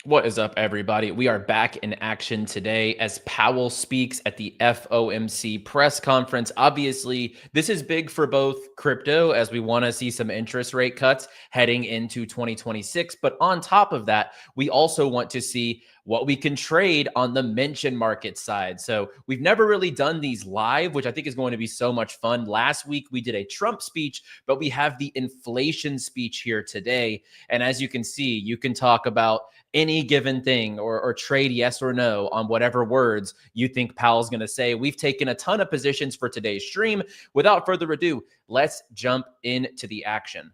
What is up, everybody? We are back in action today as Powell speaks at the FOMC press conference. Obviously, this is big for both crypto as we want to see some interest rate cuts heading into 2026. But on top of that, we also want to see what we can trade on the mention market side. So we've never really done these live, which I think is going to be so much fun. Last week, we did a Trump speech, but we have the inflation speech here today. And as you can see, you can talk about any given thing or trade yes or no on whatever words you think Powell's going to say. We've taken a ton of positions for today's stream. Without further ado, let's jump into the action.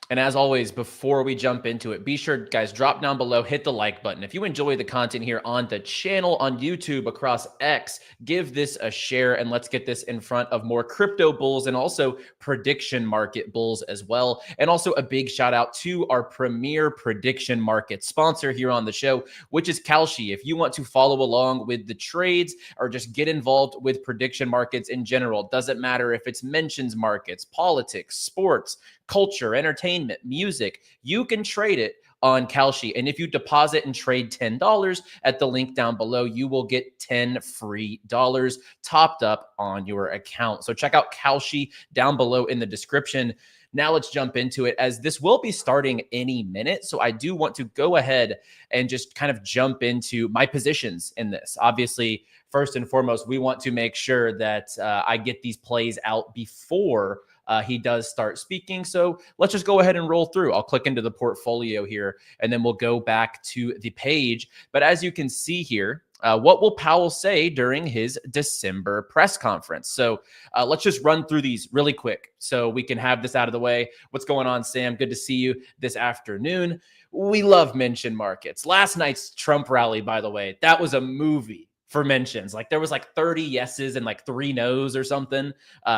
And as always, before we jump into it, be sure, guys, drop down below, hit the like button. If you enjoy the content here on the channel, on YouTube, across X, give this a share, and let's get this in front of more crypto bulls and also prediction market bulls as well. And also a big shout out to our premier prediction market sponsor here on the show, which is Kalshi. If you want to follow along with the trades or just get involved with prediction markets in general, doesn't matter if it's mentions markets, politics, sports, culture, entertainment, music, you can trade it on Kalshi. And if you deposit and trade $10 at the link down below, you will get $10 free topped up on your account. So check out Kalshi down below in the description. Now let's jump into it, as this will be starting any minute. So I do want to go ahead and just kind of jump into my positions in this. Obviously, first and foremost, we want to make sure that I get these plays out before he does start speaking. So let's just go ahead and roll through. I'll click into the portfolio here, and then we'll go back to the page. But as you can see here, what will Powell say during his December press conference? So let's just run through these really quick so we can have this out of the way. What's going on, Sam? Good to see you this afternoon. We love mention markets. Last night's Trump rally, by the way, that was a movie for mentions. Like there was like 30 yeses and like 3 nos or something.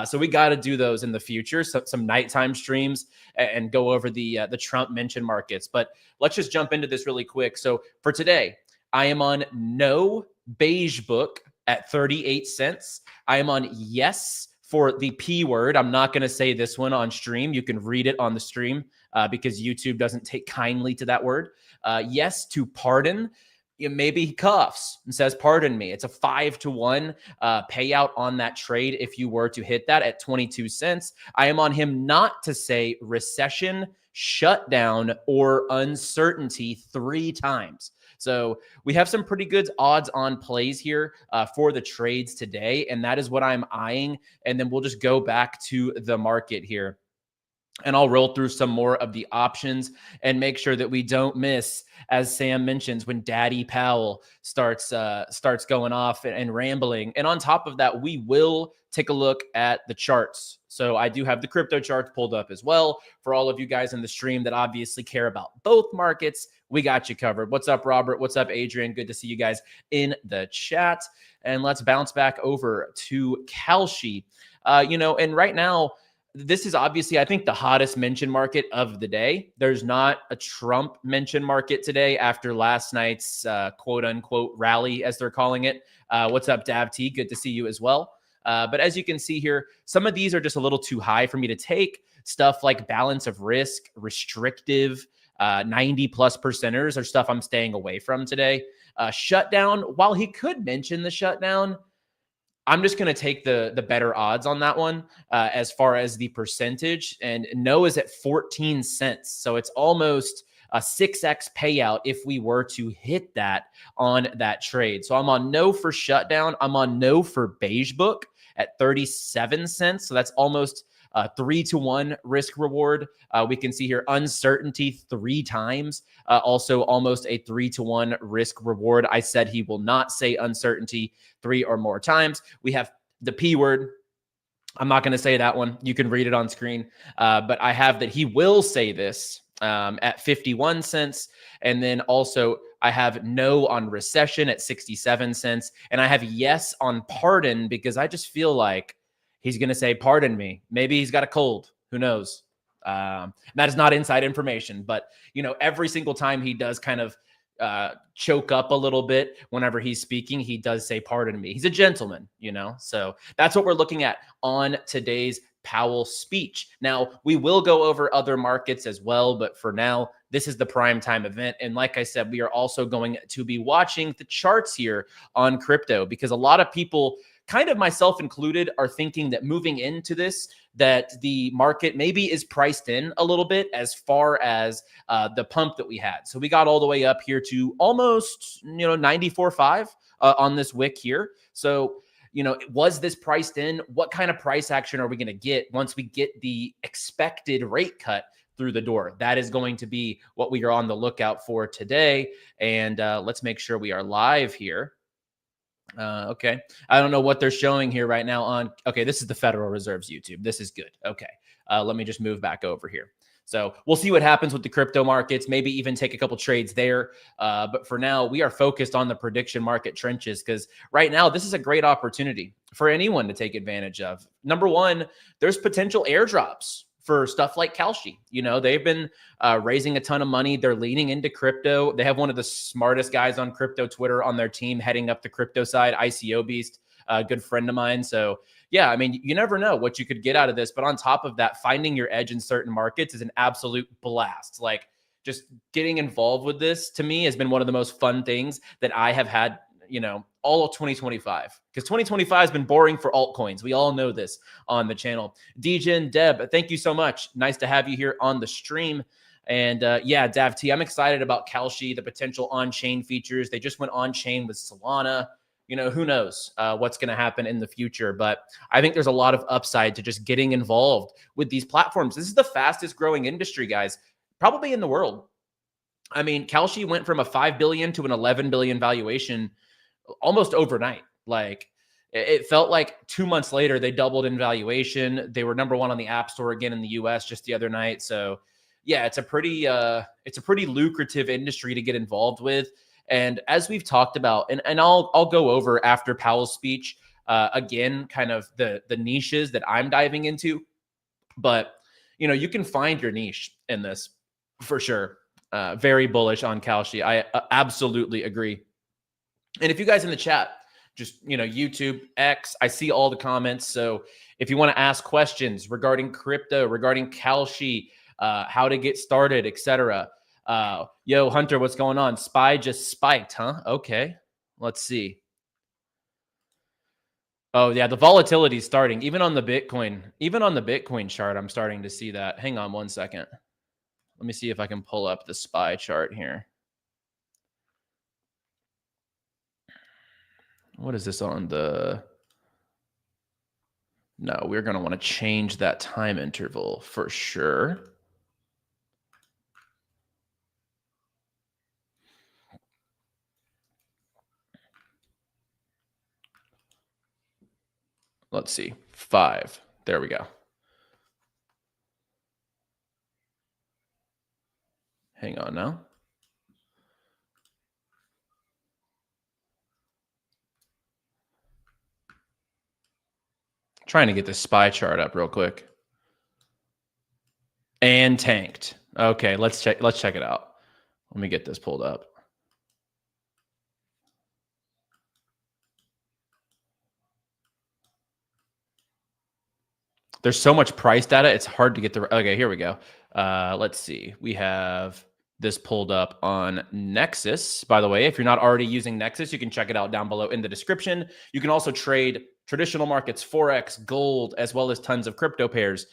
So we got to do those in the future. So some nighttime streams and go over the Trump mention markets. But let's just jump into this really quick. So for today, I am on no beige book at 38 cents. I am on yes for the P word. I'm not going to say this one on stream. You can read it on the stream because YouTube doesn't take kindly to that word. Yes to pardon. Maybe he coughs and says, pardon me. It's a 5-to-1 payout on that trade if you were to hit that at 22 cents. I am on him not to say recession, shutdown, or uncertainty 3 times. So we have some pretty good odds on plays here for the trades today, and that is what I'm eyeing. And then we'll just go back to the market here. And I'll roll through some more of the options and make sure that we don't miss, as Sam mentions, when Daddy Powell starts going off and rambling. And on top of that, we will take a look at the charts. So I do have the crypto charts pulled up as well for all of you guys in the stream that obviously care about both markets. We got you covered. What's up, Robert? What's up, Adrian? Good to see you guys in the chat. And let's bounce back over to Kalshi. And right now, this is obviously, I think, the hottest mention market of the day. There's not a Trump mention market today after last night's quote unquote rally, as they're calling it. What's up, DavT? Good to see you as well. But as you can see here, some of these are just a little too high for me to take. Stuff like balance of risk, restrictive, 90 plus percenters are stuff I'm staying away from today. Shutdown, while he could mention the shutdown, I'm just going to take the better odds on that one as far as the percentage. And no is at 14 cents. So it's almost a 6x payout if we were to hit that on that trade. So I'm on no for shutdown. I'm on no for beige book at 37 cents. So that's almost 3-to-1 risk reward. We can see here uncertainty 3 times, also almost a 3-to-1 risk reward. I said he will not say uncertainty 3 or more times. We have the P word. I'm not going to say that one. You can read it on screen, but I have that he will say this at 51 cents. And then also I have no on recession at 67 cents. And I have yes on pardon because I just feel like he's going to say, pardon me. Maybe he's got a cold. Who knows? That is not inside information. But, every single time he does kind of choke up a little bit whenever he's speaking. He does say, "Pardon me." He's a gentleman, So that's what we're looking at on today's Powell speech. Now, we will go over other markets as well, but for now, this is the prime time event. And like I said, we are also going to be watching the charts here on crypto, because a lot of people, kind of myself included, are thinking that moving into this, that the market maybe is priced in a little bit as far as the pump that we had. So we got all the way up here to almost, 94.5 on this wick here. So, was this priced in? What kind of price action are we going to get once we get the expected rate cut through the door? That is going to be what we are on the lookout for today. And let's make sure we are live here. Okay. I don't know what they're showing here right now on. Okay. This is the Federal Reserve's YouTube. This is good. Okay. Let me just move back over here. So we'll see what happens with the crypto markets, maybe even take a couple trades there. But for now, we are focused on the prediction market trenches, because right now, this is a great opportunity for anyone to take advantage of. Number one, there's potential airdrops for stuff like Kalshi. They've been raising a ton of money. They're leaning into crypto. They have one of the smartest guys on crypto Twitter on their team heading up the crypto side, 𝗪𝗪𝗪𝗧𝗪𝗪, a good friend of mine. So yeah, I mean, you never know what you could get out of this. But on top of that, finding your edge in certain markets is an absolute blast. Like, just getting involved with this, to me, has been one of the most fun things that I have had, all of 2025, because 2025 has been boring for altcoins. We all know this on the channel. DJ Deb, thank you so much. Nice to have you here on the stream. And yeah, DavT, I'm excited about Kalshi, the potential on-chain features. They just went on-chain with Solana. Who knows what's going to happen in the future. But I think there's a lot of upside to just getting involved with these platforms. This is the fastest growing industry, guys, probably in the world. I mean, Kalshi went from a 5 billion to an 11 billion valuation almost overnight. Like, it felt like 2 months later, they doubled in valuation. They were number one on the App Store again in the US just the other night. So yeah, it's a pretty lucrative industry to get involved with. And as we've talked about, and I'll go over after Powell's speech, again, kind of the niches that I'm diving into. But, you can find your niche in this for sure. Very bullish on Kalshi. I absolutely agree. And if you guys in the chat, just, YouTube, X, I see all the comments. So if you want to ask questions regarding crypto, regarding Kalshi, how to get started, etc. Yo, Hunter, what's going on? SPY just spiked, huh? Okay, let's see. Oh yeah, the volatility is starting even on the Bitcoin chart. I'm starting to see that. Hang on one second. Let me see if I can pull up the SPY chart here. What is this on the? No, we're going to want to change that time interval for sure. Let's see. 5. There we go. Hang on now. Trying to get the SPY chart up real quick. And tanked. Okay, let's check it out. Let me get this pulled up. There's so much price data, it's hard to get the. Okay, here we go. Let's see. We have this pulled up on Nexus. By the way, if you're not already using Nexus, you can check it out down below in the description. You can also trade traditional markets, Forex, gold, as well as tons of crypto pairs.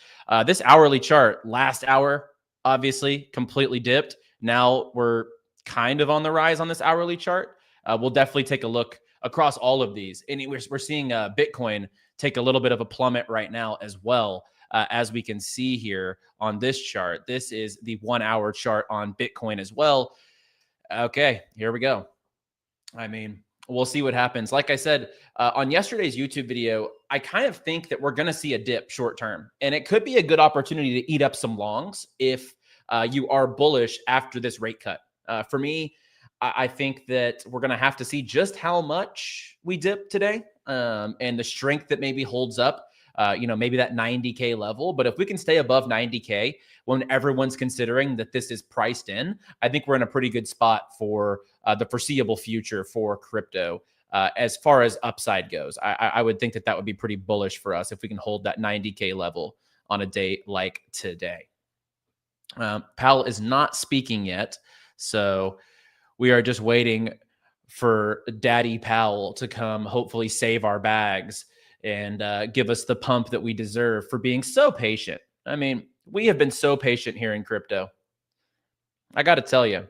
This hourly chart, last hour, obviously, completely dipped. Now we're kind of on the rise on this hourly chart. We'll definitely take a look across all of these. And we're seeing Bitcoin take a little bit of a plummet right now as well. As we can see here on this chart, this is the 1 hour chart on Bitcoin as well. Okay, here we go. I mean, we'll see what happens. Like I said, on yesterday's YouTube video, I kind of think that we're going to see a dip short term, and it could be a good opportunity to eat up some longs if you are bullish after this rate cut. For me, I think that we're going to have to see just how much we dip today and the strength that maybe holds up maybe that 90K level. But if we can stay above 90K when everyone's considering that this is priced in, I think we're in a pretty good spot for the foreseeable future for crypto. As far as upside goes, I would think that that would be pretty bullish for us if we can hold that 90K level on a day like today. Powell is not speaking yet, so we are just waiting for Daddy Powell to come, hopefully save our bags and give us the pump that we deserve for being so patient. I mean, we have been so patient here in crypto. I got to tell you,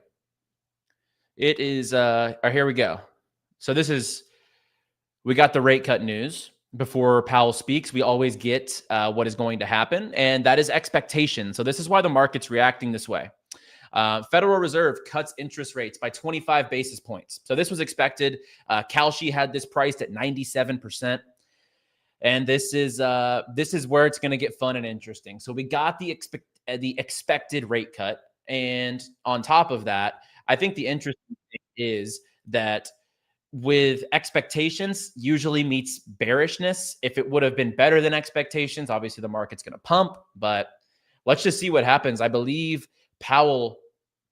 it is, here we go. So we got the rate cut news. Before Powell speaks, we always get what is going to happen, and that is expectation. So this is why the market's reacting this way. Federal Reserve cuts interest rates by 25 basis points. So this was expected. Kalshi had this priced at 97%. And this is where it's going to get fun and interesting. So we got the expected rate cut. And on top of that, I think the interesting thing is that with expectations usually meets bearishness. If it would have been better than expectations, obviously the market's going to pump, but let's just see what happens. I believe Powell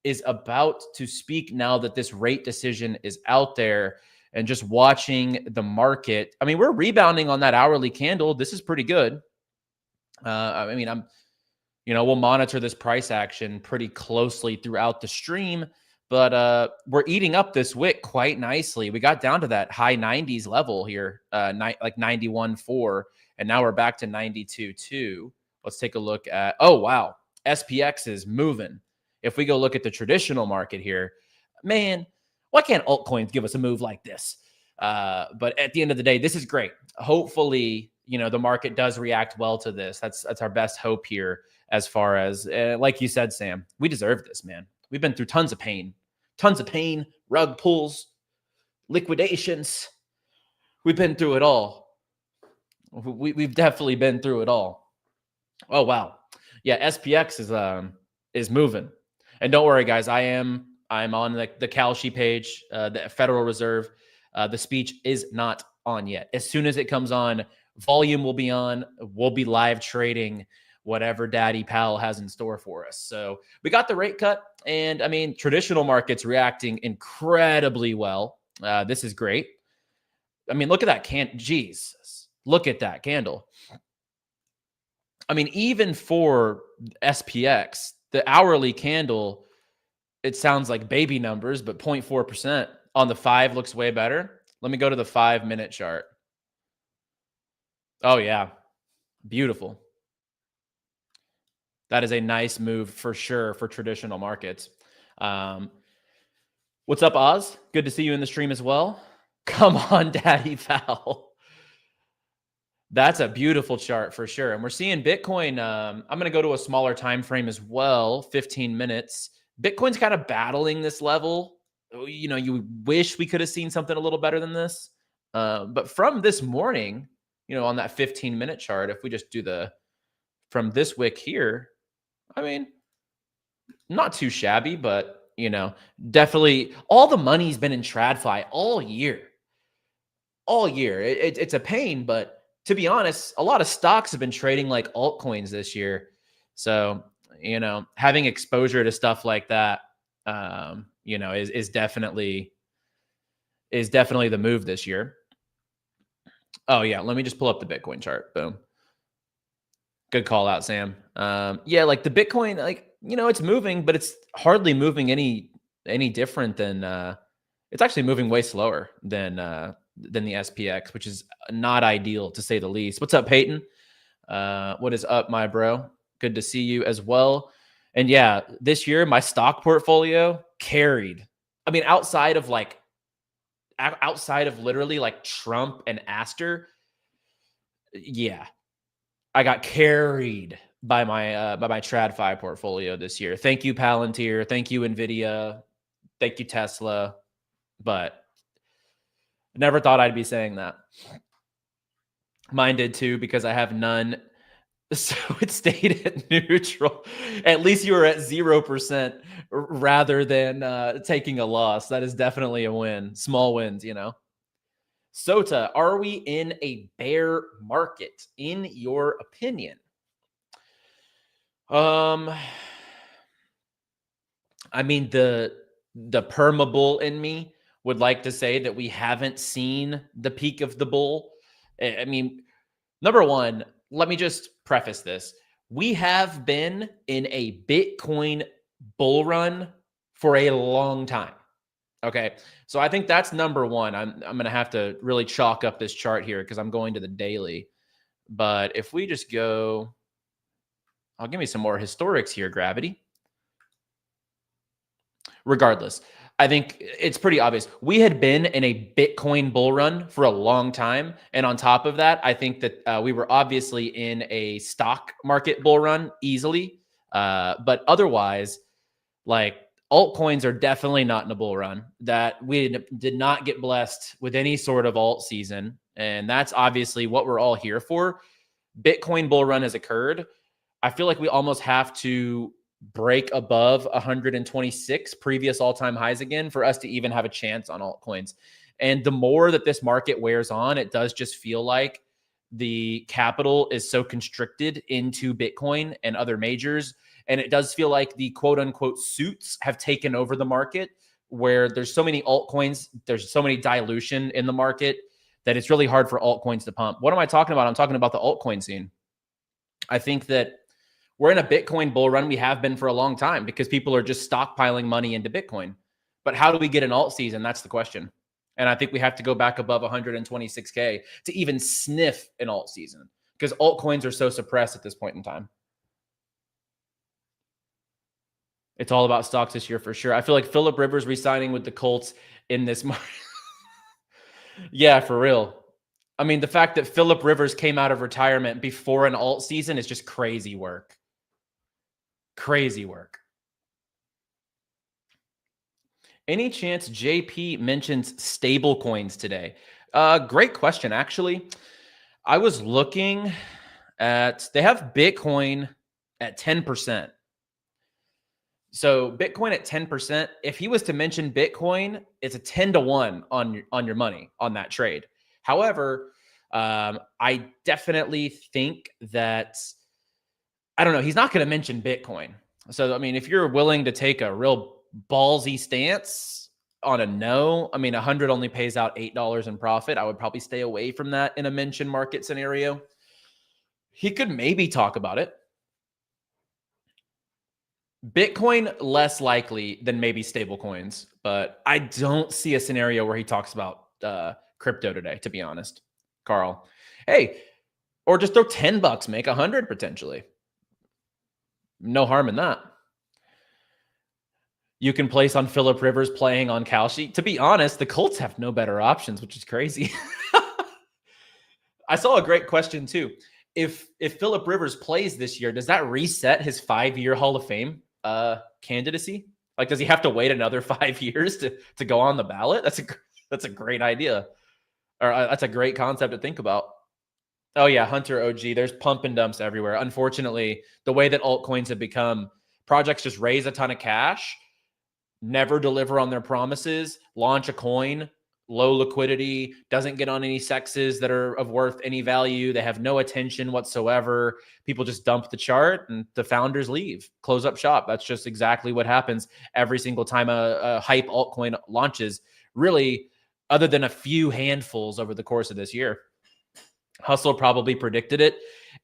is about to speak now that this rate decision is out there, and just watching the market. I mean, we're rebounding on that hourly candle. This is pretty good. I mean, we'll monitor this price action pretty closely throughout the stream. But we're eating up this wick quite nicely. We got down to that high 90s level here, like 91.4, and now we're back to 92.2. Let's take a look at, oh, wow, SPX is moving. If we go look at the traditional market here, man, why can't altcoins give us a move like this? But at the end of the day, this is great. Hopefully, the market does react well to this. That's our best hope here as far as, like you said, Sam, we deserve this, man. We've been through tons of pain, rug pulls, liquidations. We've been through it all. We've definitely been through it all. Oh, wow. Yeah, SPX is moving. And don't worry, guys. I'm on the Kalshi page, the Federal Reserve. The speech is not on yet. As soon as it comes on, volume will be on. We'll be live trading whatever Daddy Powell has in store for us. So we got the rate cut, and I mean, traditional markets reacting incredibly well. This is great. I mean, look at that Jesus, look at that candle. I mean, even for SPX, the hourly candle, it sounds like baby numbers, but 0.4% on the 5 looks way better. Let me go to the 5-minute chart. Oh yeah, beautiful. That is a nice move for sure for traditional markets. What's up, Oz? Good to see you in the stream as well. Come on, Daddy Powell. That's a beautiful chart for sure. And we're seeing Bitcoin. I'm going to go to a smaller time frame as well, 15 minutes. Bitcoin's kind of battling this level. You wish we could have seen something a little better than this. But from this morning, on that 15-minute chart, if we just do from this wick here, I mean, not too shabby, but, definitely all the money's been in TradFi all year. All year. It's a pain, but to be honest, a lot of stocks have been trading like altcoins this year. So, having exposure to stuff like that, is definitely the move this year. Oh yeah. Let me just pull up the Bitcoin chart. Boom. Good call out, Sam. Yeah, like the Bitcoin, it's moving, but it's hardly moving any different than it's actually moving way slower than the SPX, which is not ideal to say the least. What's up, Peyton? What is up, my bro? Good to see you as well. And yeah, this year my stock portfolio carried. I mean, outside of literally like Trump and Aster, yeah. I got carried by my TradFi portfolio this year. Thank you, Palantir. Thank you, Nvidia. Thank you, Tesla. But never thought I'd be saying that. Mine did too, because I have none. So it stayed at neutral. At least you were at 0% rather than taking a loss. That is definitely a win. Small wins, Sota, are we in a bear market, in your opinion? I mean, the perma-bull in me would like to say that we haven't seen the peak of the bull. I mean, number one, let me just preface this. We have been in a Bitcoin bull run for a long time. Okay. So I think that's number one. I'm going to have to really chalk up this chart here because I'm going to the daily. But if we just go, I'll give me some more historics here, Gravity. Regardless, I think it's pretty obvious. We had been in a Bitcoin bull run for a long time. And on top of that, I think that we were obviously in a stock market bull run easily. But otherwise, like, altcoins are definitely not in a bull run. That we did not get blessed with any sort of alt season. And that's obviously what we're all here for. Bitcoin bull run has occurred. I feel like we almost have to break above 126 previous all-time highs again for us to even have a chance on altcoins. And the more that this market wears on, it does just feel like the capital is so constricted into Bitcoin and other majors. And it does feel like the quote unquote suits have taken over the market, where there's so many altcoins, there's so many dilution in the market that it's really hard for altcoins to pump. What am I talking about? I'm talking about the altcoin scene. I think that we're in a Bitcoin bull run. We have been for a long time because people are just stockpiling money into Bitcoin. But how do we get an alt season? That's the question. And I think we have to go back above 126K to even sniff an alt season because altcoins are so suppressed at this point in time. It's all about stocks this year for sure. I feel like Phillip Rivers re-signing with the Colts in this market. Yeah, for real. I mean, the fact that Phillip Rivers came out of retirement before an alt season is just crazy work. Crazy work. Any chance JP mentions stable coins today? Great question, actually. I was looking at, they have Bitcoin at 10%. So Bitcoin at 10%, if he was to mention Bitcoin, it's a 10-to-1 on your money on that trade. However, I definitely think that, I don't know, he's not going to mention Bitcoin. So, I mean, if you're willing to take a real ballsy stance on a no, I mean, 100 only pays out $8 in profit. I would probably stay away from that in a mention market scenario. He could maybe talk about it. Bitcoin, less likely than maybe stable coins, but I don't see a scenario where he talks about crypto today, to be honest. Carl, hey, or just throw $10, make 100 potentially. No harm in that. You can place on Phillip Rivers playing on Kalshi. To be honest, the Colts have no better options, which is crazy. I saw a great question too. If Phillip Rivers plays this year, does that reset his 5-year Hall of Fame candidacy? Like, does he have to wait another 5 years to go on the ballot? That's a great idea, or that's a great concept to think about. Oh yeah, Hunter OG. There's pump and dumps everywhere. Unfortunately, the way that altcoins have become, projects just raise a ton of cash, never deliver on their promises, launch a coin, low liquidity, doesn't get on any sexes that are of worth any value. They have no attention whatsoever. People just dump the chart and the founders leave, close up shop. That's just exactly what happens every single time a hype altcoin launches, really, other than a few handfuls over the course of this year. Hustle probably predicted it.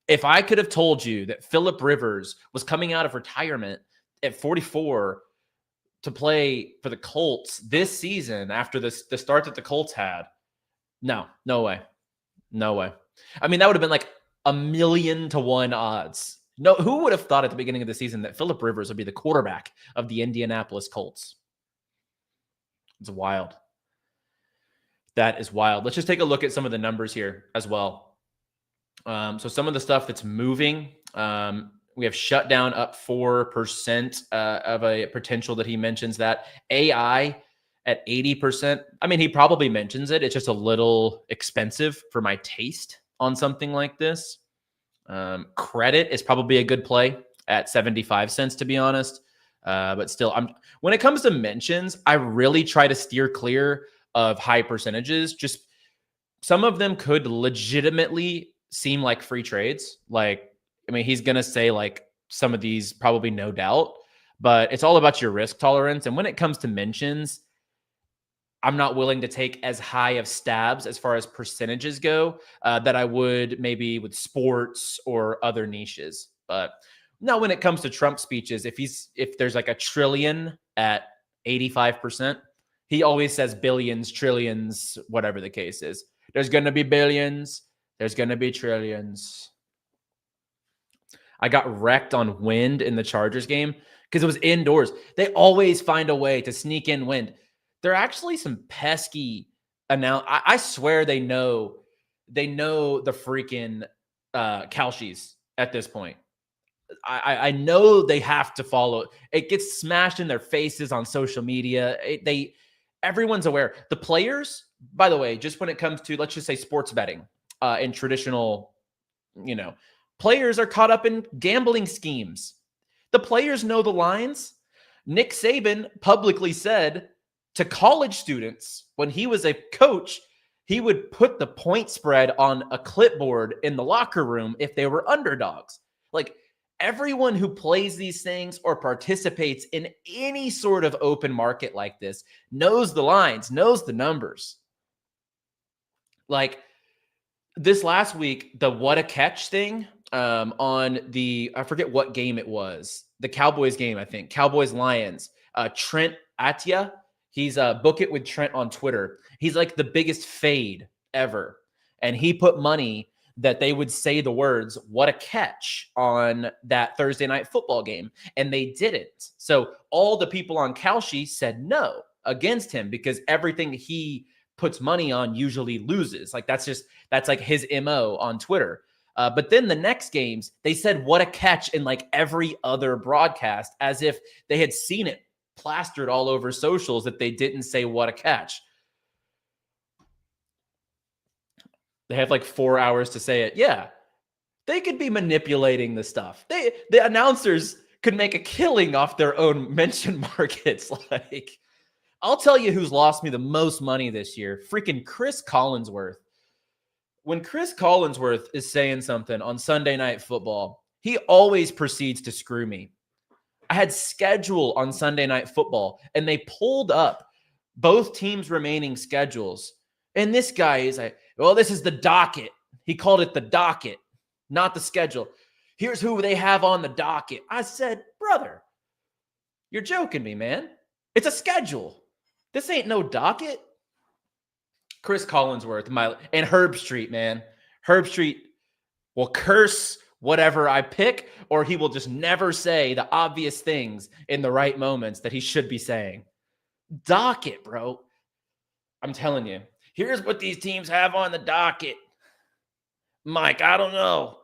If I could have told you that Phillip Rivers was coming out of retirement at 44 to play for the Colts this season after the start that the Colts had, no way. No way. I mean, that would have been like 1,000,000-to-1 odds. No, who would have thought at the beginning of the season that Phillip Rivers would be the quarterback of the Indianapolis Colts? It's wild. That is wild. Let's just take a look at some of the numbers here as well. So some of the stuff that's moving, we have shut down up 4% of a potential that he mentions. That AI at 80%. I mean, he probably mentions it. It's just a little expensive for my taste on something like this. Credit is probably a good play at 75 cents, to be honest. But still, when it comes to mentions, I really try to steer clear of high percentages. Just some of them could legitimately seem like free trades. Like, I mean, he's going to say like some of these probably no doubt, but it's all about your risk tolerance. And when it comes to mentions, I'm not willing to take as high of stabs as far as percentages go that I would maybe with sports or other niches. But now when it comes to Trump speeches, if there's like a trillion at 85%, he always says billions, trillions, whatever the case is. There's going to be billions. There's going to be trillions. I got wrecked on wind in the Chargers game because it was indoors. They always find a way to sneak in wind. There are actually some pesky I swear they know the freaking Kalshis at this point. I know they have to follow. It gets smashed in their faces on social media. Everyone's aware. The players, by the way, just when it comes to, let's just say, sports betting in traditional, players are caught up in gambling schemes. The players know the lines. Nick Saban publicly said to college students when he was a coach, he would put the point spread on a clipboard in the locker room if they were underdogs. Like, everyone who plays these things or participates in any sort of open market like this knows the lines, knows the numbers. Like this last week, the what a catch thing on I forget what game it was, the Cowboys game, I think, Cowboys-Lions, Trent Atia, he's Book It with Trent on Twitter. He's like the biggest fade ever. And he put money that they would say the words, what a catch, on that Thursday night football game. And they didn't. So all the people on Kalshi said no against him because everything he puts money on usually loses. Like that's like his MO on Twitter. But then the next games, they said what a catch in like every other broadcast, as if they had seen it plastered all over socials that they didn't say what a catch. They have like 4 hours to say it. Yeah, they could be manipulating the stuff. The announcers could make a killing off their own mention markets. Like, I'll tell you who's lost me the most money this year. Freaking Chris Collinsworth. When Chris Collinsworth is saying something on Sunday Night Football, he always proceeds to screw me. I had schedule on Sunday Night Football, and they pulled up both teams' remaining schedules. And this guy is like, well, this is the docket. He called it the docket, not the schedule. Here's who they have on the docket. I said, brother, you're joking me, man. It's a schedule. This ain't no docket. Chris Collinsworth, and 𝗪𝗔𝗓, man. 𝗪𝗔𝗓 will curse whatever I pick, or he will just never say the obvious things in the right moments that he should be saying. Docket, bro. I'm telling you. Here's what these teams have on the docket. Mike, I don't know.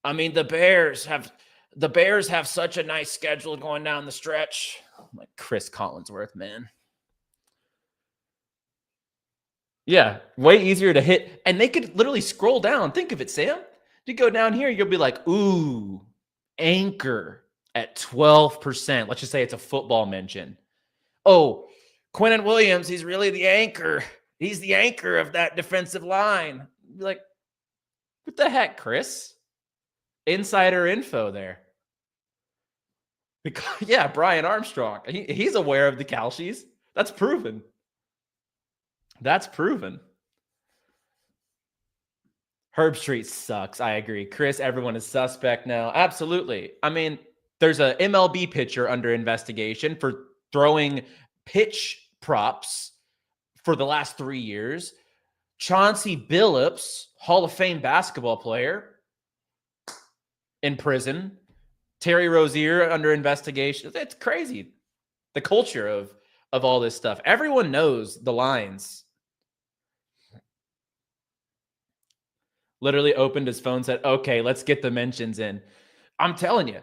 I mean, the Bears have such a nice schedule going down the stretch. I'm like, Chris Collinsworth, man. Yeah, way easier to hit. And they could literally scroll down. Think of it, Sam. You go down here, you'll be like, ooh, anchor at 12%. Let's just say it's a football mention. Oh, Quinnen Williams, he's really the anchor. He's the anchor of that defensive line. You're like, what the heck, Chris? Insider info there. Because, yeah, Brian Armstrong. He's aware of the Kalshis. That's proven. That's proven. 𝗪𝗔𝗓 sucks. I agree. Chris, everyone is suspect now. Absolutely. I mean, there's a MLB pitcher under investigation for throwing pitch props for the last 3 years. Chauncey Billups, Hall of Fame basketball player, in prison. Terry Rozier under investigation. It's crazy. The culture of all this stuff. Everyone knows the lines. Literally opened his phone, said, okay, let's get the mentions in. I'm telling you,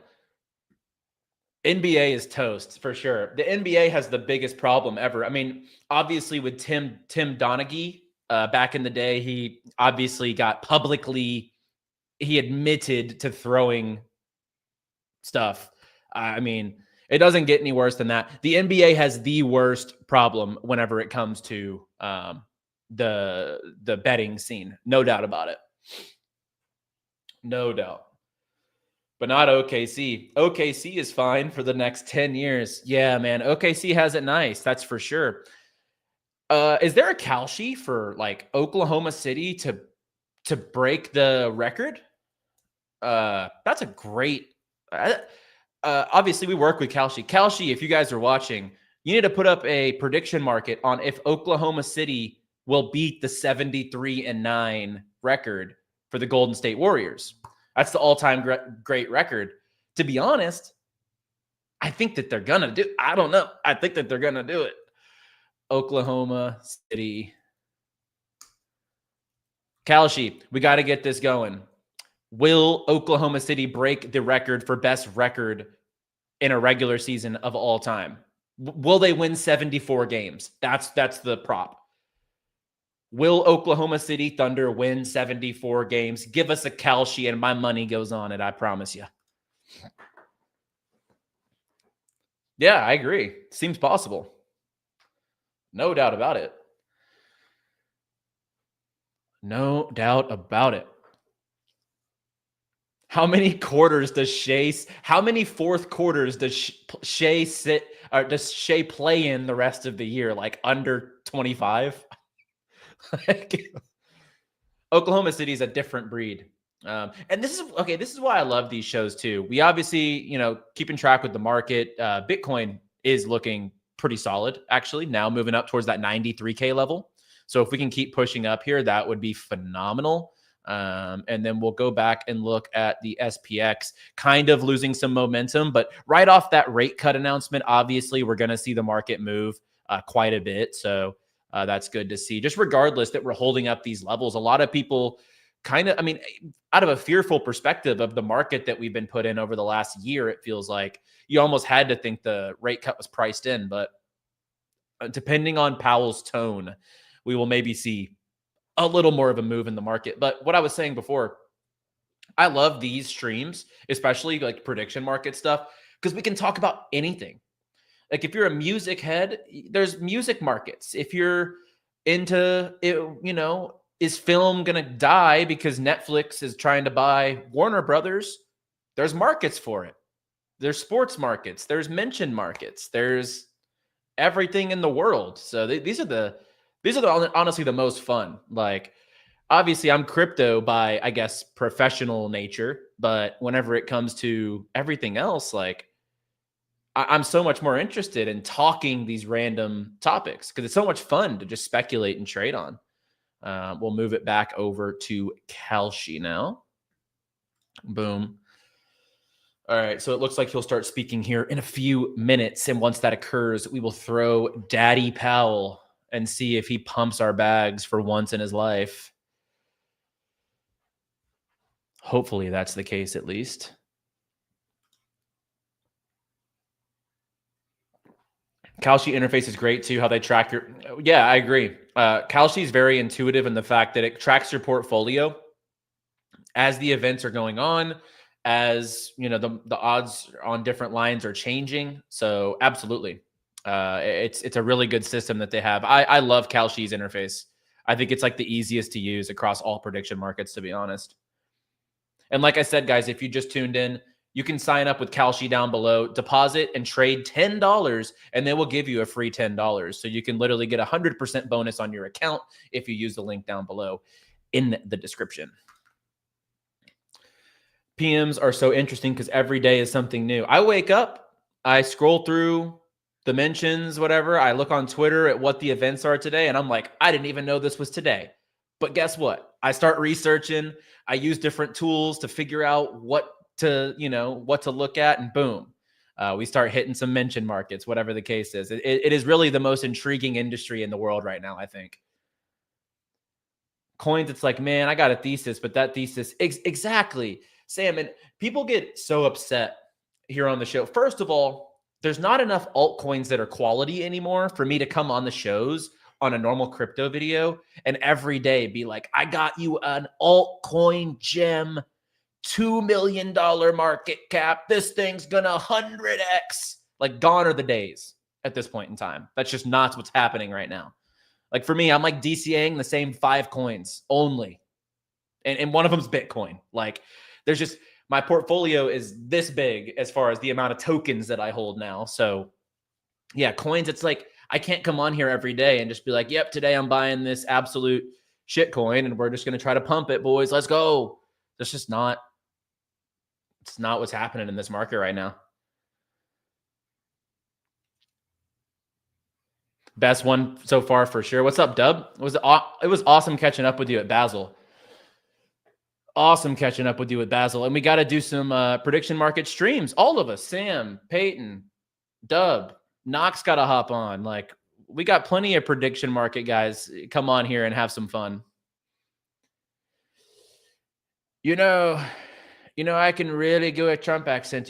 NBA is toast for sure. The NBA has the biggest problem ever. I mean, obviously with Tim Donaghy, back in the day, he obviously got publicly, he admitted to throwing stuff. I mean, it doesn't get any worse than that. The NBA has the worst problem whenever it comes to the betting scene. No doubt about it. No doubt. But not OKC. OKC is fine for the next 10 years. Yeah, man. OKC has it nice. That's for sure. Is there a Kalshi for like Oklahoma City to break the record? That's a great. Obviously, we work with Kalshi. Kalshi, if you guys are watching, you need to put up a prediction market on if Oklahoma City will beat the 73-9 record for the Golden State Warriors. That's the all-time great record. To be honest, I think that they're gonna do. I don't know. I think that they're gonna do it. Oklahoma City. Kalshi, we got to get this going. Will Oklahoma City break the record for best record in a regular season of all time? Will they win 74 games? That's the prop. Will Oklahoma City Thunder win 74 games? Give us a Kalshi and my money goes on it, I promise you. Yeah, I agree. Seems possible. No doubt about it. No doubt about it. How many quarters does how many fourth quarters does 𝗧𝗥𝗔𝗗𝗪 play in the rest of the year? Like under 25? Oklahoma City is a different breed. And this is why I love these shows too. We obviously, keeping track with the market. Bitcoin is looking pretty solid, actually, now moving up towards that 93K level. So if we can keep pushing up here, that would be phenomenal. And then we'll go back and look at the SPX, kind of losing some momentum. But right off that rate cut announcement, obviously, we're going to see the market move quite a bit. So that's good to see. Just regardless that we're holding up these levels, a lot of people out of a fearful perspective of the market that we've been put in over the last year, it feels like you almost had to think the rate cut was priced in. But depending on Powell's tone, we will maybe see a little more of a move in the market. But what I was saying before, I love these streams, especially like prediction market stuff, because we can talk about anything. Like if you're a music head, there's music markets. If you're into it, is film going to die because Netflix is trying to buy Warner Brothers? There's markets for it. There's sports markets. There's mention markets. There's everything in the world. So these are honestly the most fun. Like, obviously, I'm crypto by, I guess, professional nature. But whenever it comes to everything else, like, I'm so much more interested in talking these random topics because it's so much fun to just speculate and trade on. We'll move it back over to Kalshi now. Boom. All right, so it looks like he'll start speaking here in a few minutes. And once that occurs, we will throw Daddy Powell and see if he pumps our bags for once in his life. Hopefully that's the case at least. Kalshi interface is great too, how they track your... Yeah, I agree. Kalshi is very intuitive in the fact that it tracks your portfolio as the events are going on, as the odds on different lines are changing. So absolutely. It's a really good system that they have. I love Kalshi's interface. I think it's like the easiest to use across all prediction markets, to be honest. And like I said, guys, if you just tuned in, you can sign up with Kalshi down below, deposit and trade $10, and they will give you a free $10. So you can literally get 100% bonus on your account if you use the link down below in the description. PMs are so interesting because every day is something new. I wake up, I scroll through the mentions, whatever. I look on Twitter at what the events are today, and I'm like, I didn't even know this was today. But guess what? I start researching. I use different tools to figure out what to look at, and boom, we start hitting some mention markets, whatever the case is. It is really the most intriguing industry in the world right now, I think. Coins, it's like, man, I got a thesis, but that thesis, exactly, Sam, and people get so upset here on the show. First of all, there's not enough altcoins that are quality anymore for me to come on the shows on a normal crypto video and every day be like, I got you an altcoin gem, $2 million market cap. This thing's gonna 100x. Like, gone are the days at this point in time. That's just not what's happening right now. Like for me, I'm like DCAing the same 5 coins only. And one of them's Bitcoin. Like there's just, my portfolio is this big as far as the amount of tokens that I hold now. So yeah, coins, it's like, I can't come on here every day and just be like, yep, today I'm buying this absolute shit coin and we're just going to try to pump it, boys. Let's go. That's just not, it's not what's happening in this market right now. Best one so far for sure. What's up, Dub? It was awesome catching up with you at Basel. Awesome catching up with you at Basel. And we got to do some prediction market streams. All of us, Sam, Peyton, Dub, Knox got to hop on. Like, we got plenty of prediction market guys. Come on here and have some fun. You know, I can really go a Trump accent.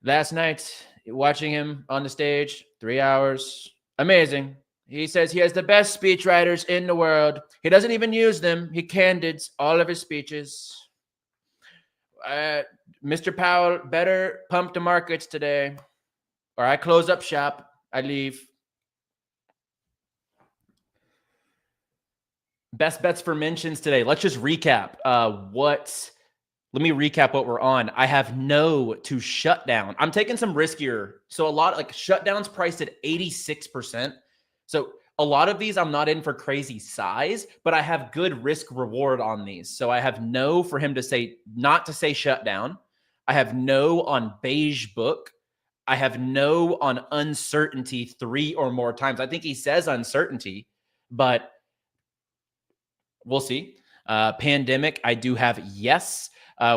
Last night, watching him on the stage, 3 hours, amazing. He says he has the best speechwriters in the world. He doesn't even use them. He candids all of his speeches. Mr. Powell, better pump the markets today, or I close up shop. I leave. Best bets for mentions today. Let's just recap let me recap what we're on. I have no to shutdown. I'm taking some riskier. So a lot, like shutdowns priced at 86%. So a lot of these I'm not in for crazy size, but I have good risk reward on these. So I have no for him to say, not to say shutdown. I have no on beige book. I have no on uncertainty 3 or more times. I think he says uncertainty, but we'll see. Pandemic, I do have yes.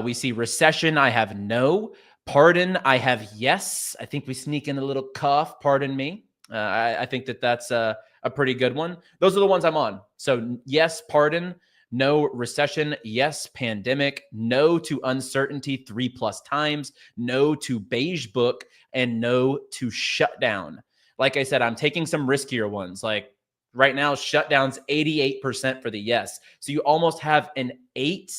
We see recession, I have no. Pardon, I have yes. I think we sneak in a little cough, pardon me. I think that's a pretty good one. Those are the ones I'm on. So yes, pardon. No recession. Yes, pandemic. No to uncertainty 3+ times. No to beige book. And no to shutdown. Like I said, I'm taking some riskier ones. Like right now, shutdown's 88% for the yes. So you almost have an 8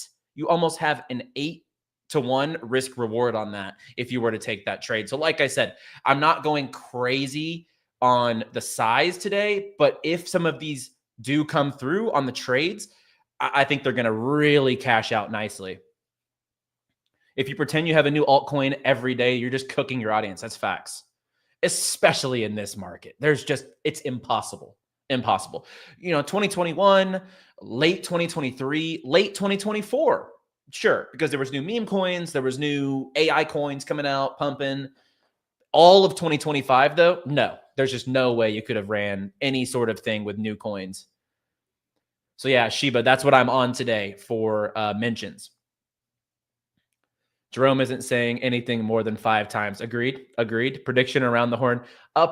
to 1 risk reward on that if you were to take that trade. So like I said, I'm not going crazy on the size today, but if some of these do come through on the trades, I think they're going to really cash out nicely. If you pretend you have a new altcoin every day, you're just cooking your audience. That's facts. Especially in this market. It's impossible. Impossible. 2021, late 2023, late 2024. Sure, because there was new meme coins, there was new AI coins coming out, pumping. All of 2025, though, no. There's just no way you could have ran any sort of thing with new coins. So yeah, Shiba, that's what I'm on today for mentions. Jerome isn't saying anything more than 5 times. Agreed. Prediction around the horn.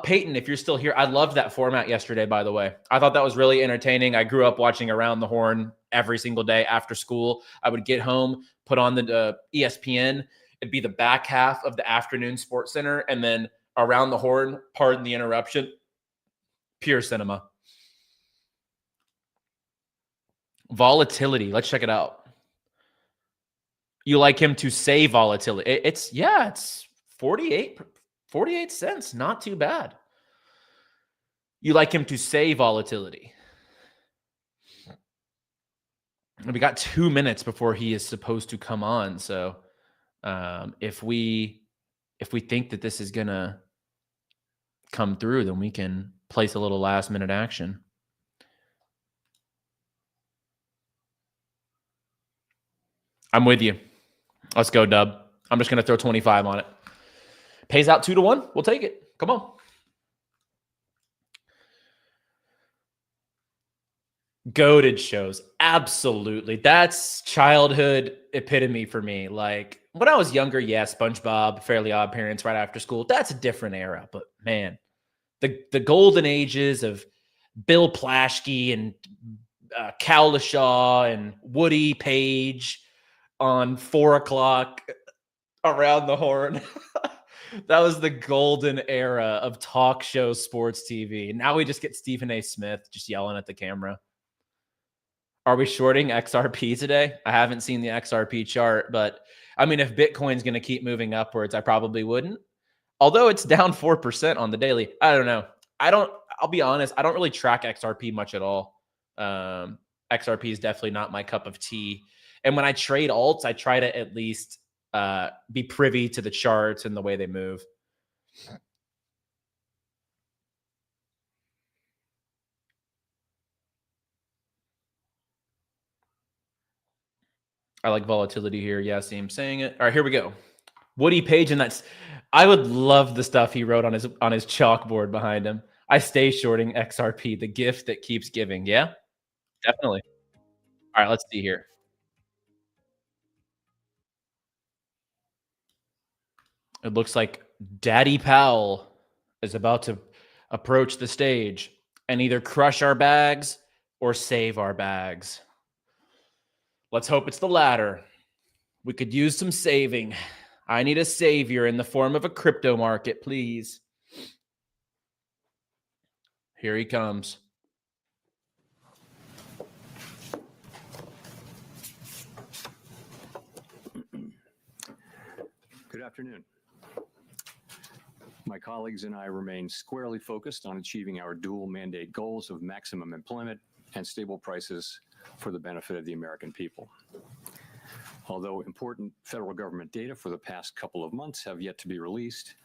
Peyton, if you're still here, I loved that format yesterday, by the way. I thought that was really entertaining. I grew up watching Around the Horn every single day after school. I would get home, put on the ESPN. It'd be the back half of the afternoon Sports Center, and then Around the Horn, pardon the interruption, pure cinema. Volatility. Let's check it out. You like him to say volatility. It's 48 cents. Not too bad. You like him to say volatility. And we got 2 minutes before he is supposed to come on. So if we think that this is going to come through, then we can place a little last minute action. I'm with you. Let's go, Dub. I'm just going to throw 25 on it. Pays out 2 to 1. We'll take it. Come on. Goated shows. Absolutely. That's childhood epitome for me. Like when I was younger, yeah, SpongeBob, Fairly Odd Parents right after school. That's a different era. But man, the golden ages of Bill Plaschke and Kowlishaw and Woody Page on 4 o'clock Around the Horn. That was the golden era of talk show sports TV. Now we just get Stephen A. Smith just yelling at the camera. Are we shorting XRP today? I haven't seen the XRP chart, but I mean, if Bitcoin's going to keep moving upwards, I probably wouldn't. Although it's down 4% on the daily. I don't know. I'll be honest, I don't really track XRP much at all. XRP is definitely not my cup of tea. And when I trade alts, I try to at least be privy to the charts and the way they move. I like volatility here. Yeah, see him saying it. All right, here we go. Woody Page, and I would love the stuff he wrote on his chalkboard behind him. I stay shorting XRP, the gift that keeps giving. Yeah, definitely. All right, let's see here. It looks like Daddy Powell is about to approach the stage and either crush our bags or save our bags. Let's hope it's the latter. We could use some saving. I need a savior in the form of a crypto market, please. Here he comes. Good afternoon. My colleagues and I remain squarely focused on achieving our dual mandate goals of maximum employment and stable prices for the benefit of the American people. Although important federal government data for the past couple of months have yet to be released,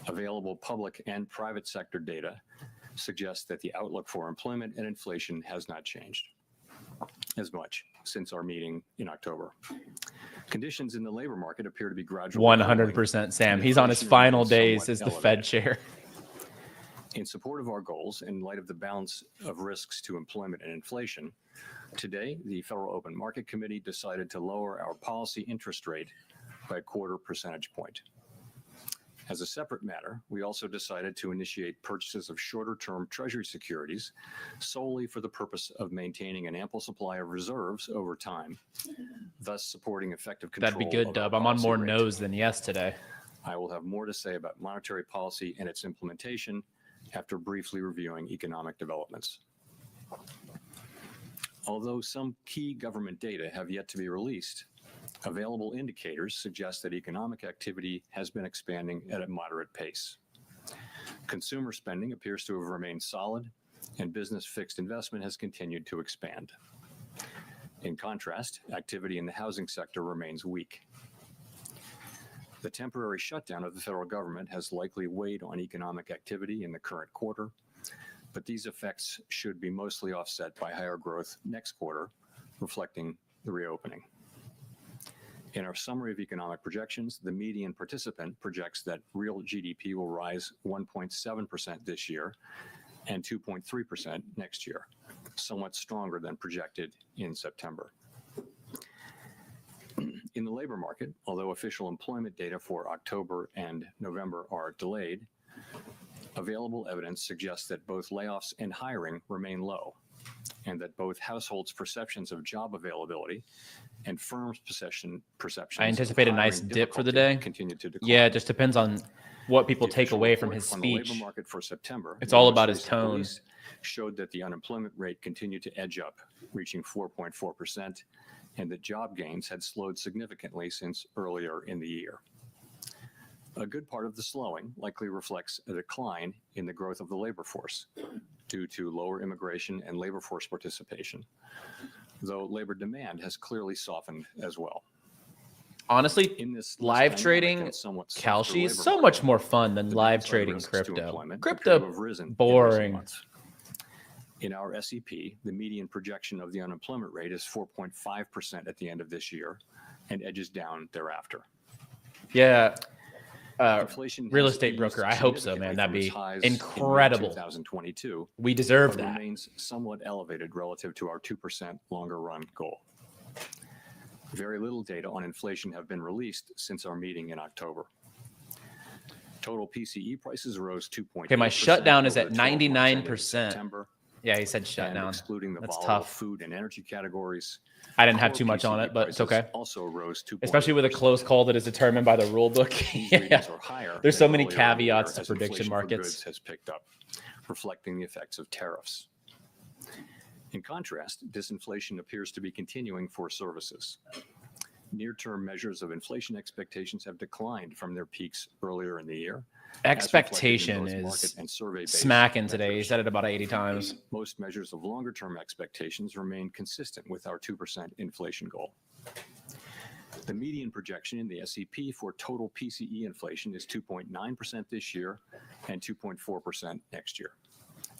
available public and private sector data suggests that the outlook for employment and inflation has not changed as much since our meeting in October. Conditions in the labor market appear to be gradually 100%, Sam. He's on his final days as the Fed chair. In support of our goals, in light of the balance of risks to employment and inflation, today the Federal Open Market Committee decided to lower our policy interest rate by 1/4 percentage point. As a separate matter, we also decided to initiate purchases of shorter-term Treasury securities solely for the purpose of maintaining an ample supply of reserves over time, thus supporting effective control. That'd be good, Dub. I'm on more no's than yes today. I will have more to say about monetary policy and its implementation after briefly reviewing economic developments. Although some key government data have yet to be released, available indicators suggest that economic activity has been expanding at a moderate pace. Consumer spending appears to have remained solid, and business fixed investment has continued to expand. In contrast, activity in the housing sector remains weak. The temporary shutdown of the federal government has likely weighed on economic activity in the current quarter, but these effects should be mostly offset by higher growth next quarter, reflecting the reopening. In our summary of economic projections, the median participant projects that real GDP will rise 1.7% this year and 2.3% next year, somewhat stronger than projected in September. In the labor market, although official employment data for October and November are delayed, available evidence suggests that both layoffs and hiring remain low, and that both households' perceptions of job availability and firms' perceptions. I anticipate a nice dip for the day. Continue to decline. Yeah, it just depends on what people take away from his speech. The labor market for September, it's all about his tone. Showed that the unemployment rate continued to edge up, reaching 4.4%, and that job gains had slowed significantly since earlier in the year. A good part of the slowing likely reflects a decline in the growth of the labor force due to lower immigration and labor force participation, though labor demand has clearly softened as well. Honestly, in this live trading, Kalshi is so much more fun than live trading crypto. Crypto, boring. In our SEP, the median projection of the unemployment rate is 4.5% at the end of this year and edges down thereafter. Yeah. Real estate broker, I hope so, man. That'd be incredible. 2022, we deserve that. Remains somewhat elevated relative to our 2% longer run goal. Very little data on inflation have been released since our meeting in October. Total PCE prices rose 2.8%. Okay, my shutdown is at 99%. Yeah, he said shutdown. Excluding the That's volatile tough. Food and energy categories. I didn't have too much on it, but it's okay. Also rose 2%. Especially with a close call that is determined by the rule book. Yeah. There's so many caveats to prediction markets. Has picked up, reflecting the effects of tariffs. In contrast, disinflation appears to be continuing for services. Near-term measures of inflation expectations have declined from their peaks earlier in the year, Expectation is smacking today. He said it about 80 times. Most measures of longer-term expectations remain consistent with our 2% inflation goal. The median projection in the SEP for total PCE inflation is 2.9% this year and 2.4% next year,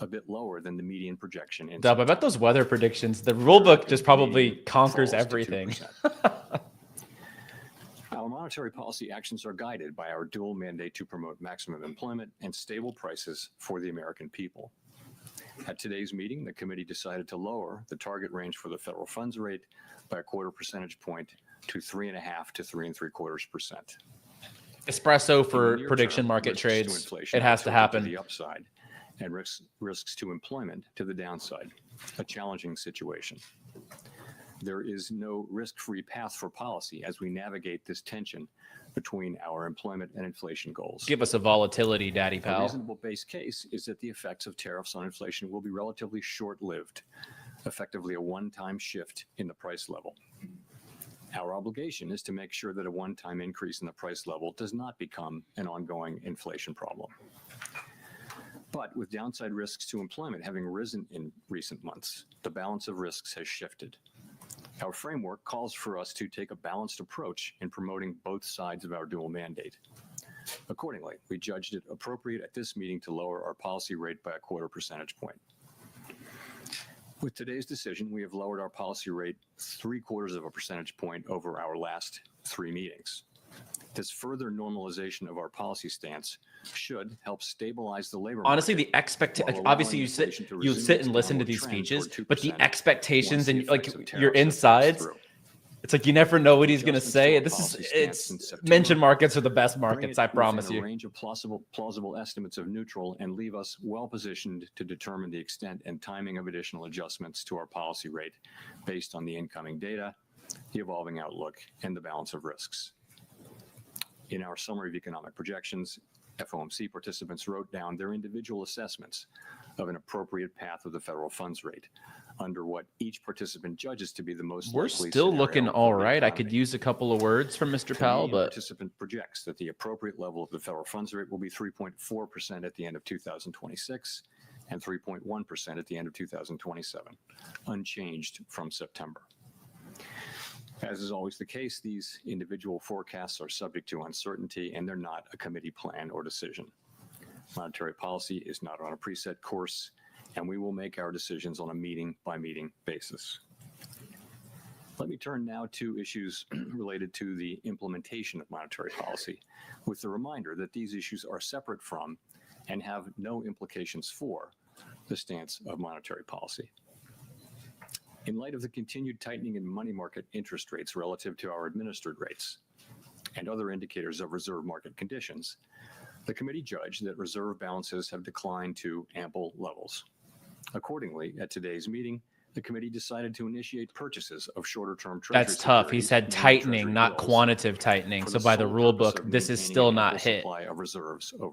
a bit lower than the median projection in Dub, I bet those weather predictions, the rule book just probably conquers everything. Our monetary policy actions are guided by our dual mandate to promote maximum employment and stable prices for the American people. At today's meeting, the committee decided to lower the target range for the federal funds rate by 1/4 percentage point to 3.5 to 3.75%. Espresso for prediction market trades. It has to happen. To the upside and risks to employment to the downside, a challenging situation. There is no risk-free path for policy as we navigate this tension between our employment and inflation goals. Give us a volatility, Daddy Powell. A reasonable base case is that the effects of tariffs on inflation will be relatively short-lived, effectively a one-time shift in the price level. Our obligation is to make sure that a one-time increase in the price level does not become an ongoing inflation problem. But with downside risks to employment having risen in recent months, the balance of risks has shifted. Our framework calls for us to take a balanced approach in promoting both sides of our dual mandate. Accordingly, we judged it appropriate at this meeting to lower our policy rate by 1/4 percentage point. With today's decision, we have lowered our policy rate 3/4 percentage point over our last 3 meetings. This further normalization of our policy stance should help stabilize the labor market. Honestly, the obviously you sit and listen to these speeches, but the expectations and like your insides, it's like you never know what he's going to say. Mention markets are the best markets, I promise you. A range of plausible estimates of neutral and leave us well positioned to determine the extent and timing of additional adjustments to our policy rate based on the incoming data, the evolving outlook, and the balance of risks. In our summary of economic projections, FOMC participants wrote down their individual assessments of an appropriate path of the federal funds rate under what each participant judges to be the most likely scenario. We're still looking all right. I could use a couple of words from Mr. Powell, but participant projects that the appropriate level of the federal funds rate will be 3.4% at the end of 2026 and 3.1% at the end of 2027, unchanged from September. As is always the case, these individual forecasts are subject to uncertainty, and they're not a committee plan or decision. Monetary policy is not on a preset course, and we will make our decisions on a meeting-by-meeting basis. Let me turn now to issues related to the implementation of monetary policy, with the reminder that these issues are separate from and have no implications for the stance of monetary policy. In light of the continued tightening in money market interest rates relative to our administered rates and other indicators of reserve market conditions, the committee judged that reserve balances have declined to ample levels. Accordingly, at today's meeting, the committee decided to initiate purchases of shorter-term treasury. That's tough. He said tightening, not quantitative tightening. So by the rule book, this is still not hit.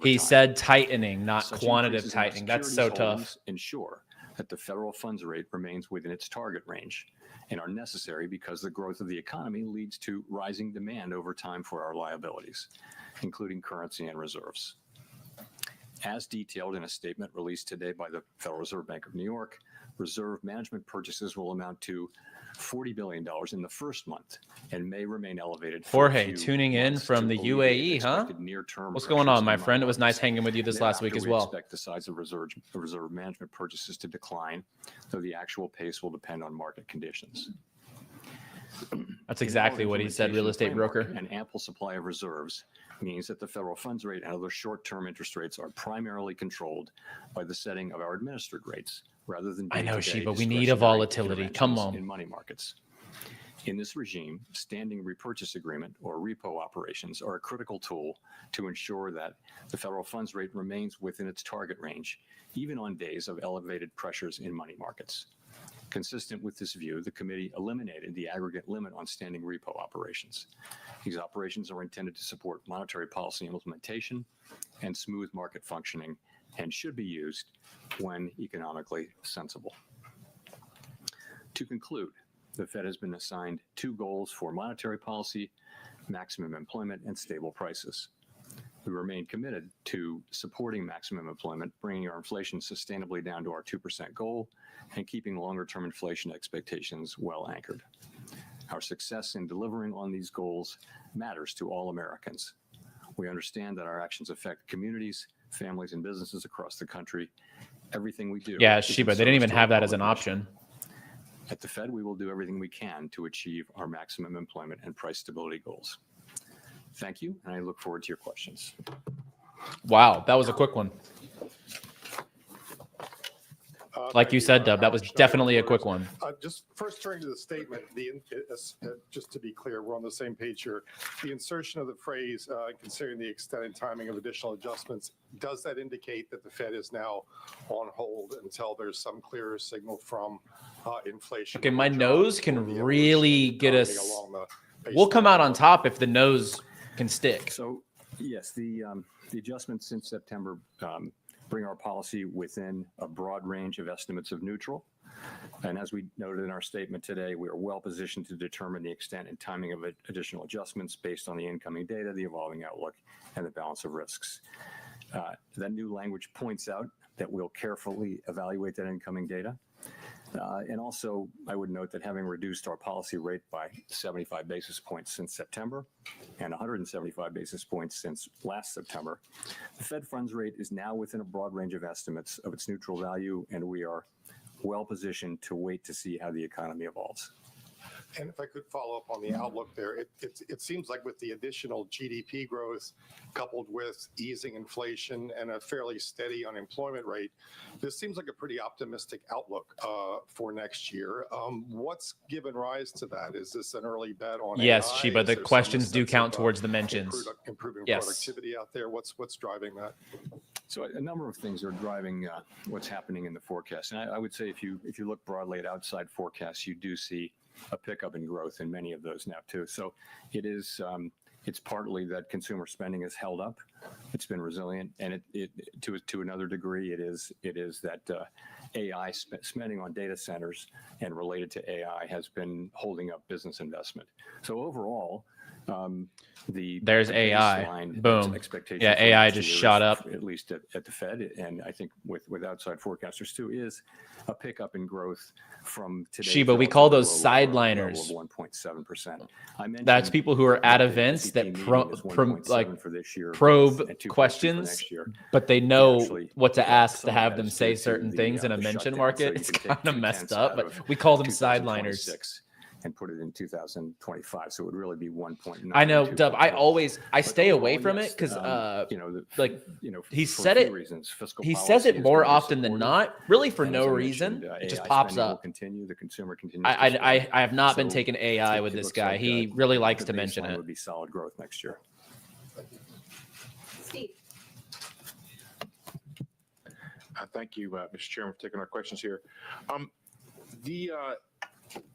He said tightening, not quantitative tightening. That's so tough. Ensure that the federal funds rate remains within its target range and are necessary because the growth of the economy leads to rising demand over time for our liabilities, including currency and reserves. As detailed in a statement released today by the Federal Reserve Bank of New York, reserve management purchases will amount to $40 billion in the first month and may remain elevated. Jorge, tuning in from the UAE, huh? What's going on, my friend? It was nice hanging with you this last week as well. We expect the size of reserve management purchases to decline, though the actual pace will depend on market conditions. That's exactly what he said, real estate broker. An ample supply of reserves means that the federal funds rate and other short-term interest rates are primarily controlled by the setting of our administered rates, rather than I know, Shiva, we need a volatility. Come on. In money markets. In this regime, standing repurchase agreement or repo operations are a critical tool to ensure that the federal funds rate remains within its target range, even on days of elevated pressures in money markets. Consistent with this view, the committee eliminated the aggregate limit on standing repo operations. These operations are intended to support monetary policy implementation and smooth market functioning and should be used when economically sensible. To conclude, the Fed has been assigned 2 goals for monetary policy: maximum employment and stable prices. We remain committed to supporting maximum employment, bringing our inflation sustainably down to our 2% goal, and keeping longer-term inflation expectations well anchored. Our success in delivering on these goals matters to all Americans. We understand that our actions affect communities, families, and businesses across the country. Everything we do. Yeah, Shiba, they didn't even have that as an option. At the Fed, we will do everything we can to achieve our maximum employment and price stability goals. Thank you, and I look forward to your questions. Wow, that was a quick one. Like you said, Dub, that was definitely a quick one. Just first turning to the statement, just to be clear, we're on the same page here. The insertion of the phrase, considering the extent and timing of additional adjustments, does that indicate that the Fed is now on hold until there's some clearer signal from inflation? Okay, my nose can really get us. We'll come out on top if the nose can stick. So, yes, the adjustments since September bring our policy within a broad range of estimates of neutral. And as we noted in our statement today, we are well positioned to determine the extent and timing of additional adjustments based on the incoming data, the evolving outlook, and the balance of risks. That new language points out that we'll carefully evaluate that incoming data. And also, I would note that having reduced our policy rate by 75 basis points since September and 175 basis points since last September, the Fed funds rate is now within a broad range of estimates of its neutral value, and we are well positioned to wait to see how the economy evolves. And if I could follow up on the outlook there, it seems like with the additional GDP growth coupled with easing inflation and a fairly steady unemployment rate, this seems like a pretty optimistic outlook for next year. What's given rise to that? Is this an early bet on Yes, AI? Shiba, the questions do count towards the mentions. Improving productivity out there. What's driving that? So a number of things are driving what's happening in the forecast. And I would say if you look broadly at outside forecasts, you do see a pickup in growth in many of those now too. So it is it's partly that consumer spending has held up. It's been resilient, and it to another degree it is that AI spending on data centers and related to AI has been holding up business investment. So overall, there's AI. Boom. Yeah, AI just shot up. At least at the Fed, and I think with outside forecasters too, is a pickup in growth from today. Shiba, we call those sideliners. 1.7%. That's people who are at events that probe questions, but they know what to ask to have them say certain things in a mention market. It's kind of messed up, but we call them sideliners. And put it in 2025, so it would really be 1.9. I know, Dub. I stay away from it because, he said it. He says it more often than not, really for no reason. It just pops up. The consumer continues. I have not been taking AI with this guy. He really likes to mention it. Would be solid growth next year. Steve. Thank you, Mr. Chairman, for taking our questions here.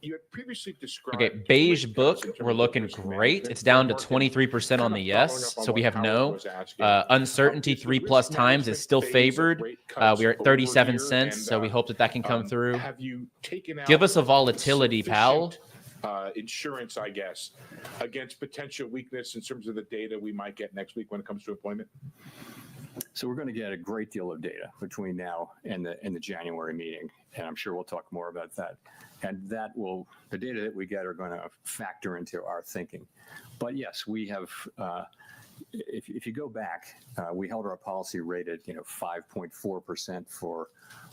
You had previously described. Okay, beige book, we're looking great. It's down to 23% on the yes, so we have no. Uncertainty 3+ times is still favored. We are at 37 cents, so we hope that can come through. Have you taken out? Give us a volatility, Powell. Insurance, I guess, against potential weakness in terms of the data we might get next week when it comes to employment? So we're going to get a great deal of data between now and the January meeting, and I'm sure we'll talk more about that. And the data that we get are going to factor into our thinking. But yes, we have, if you go back, we held our policy rate at 5.4% for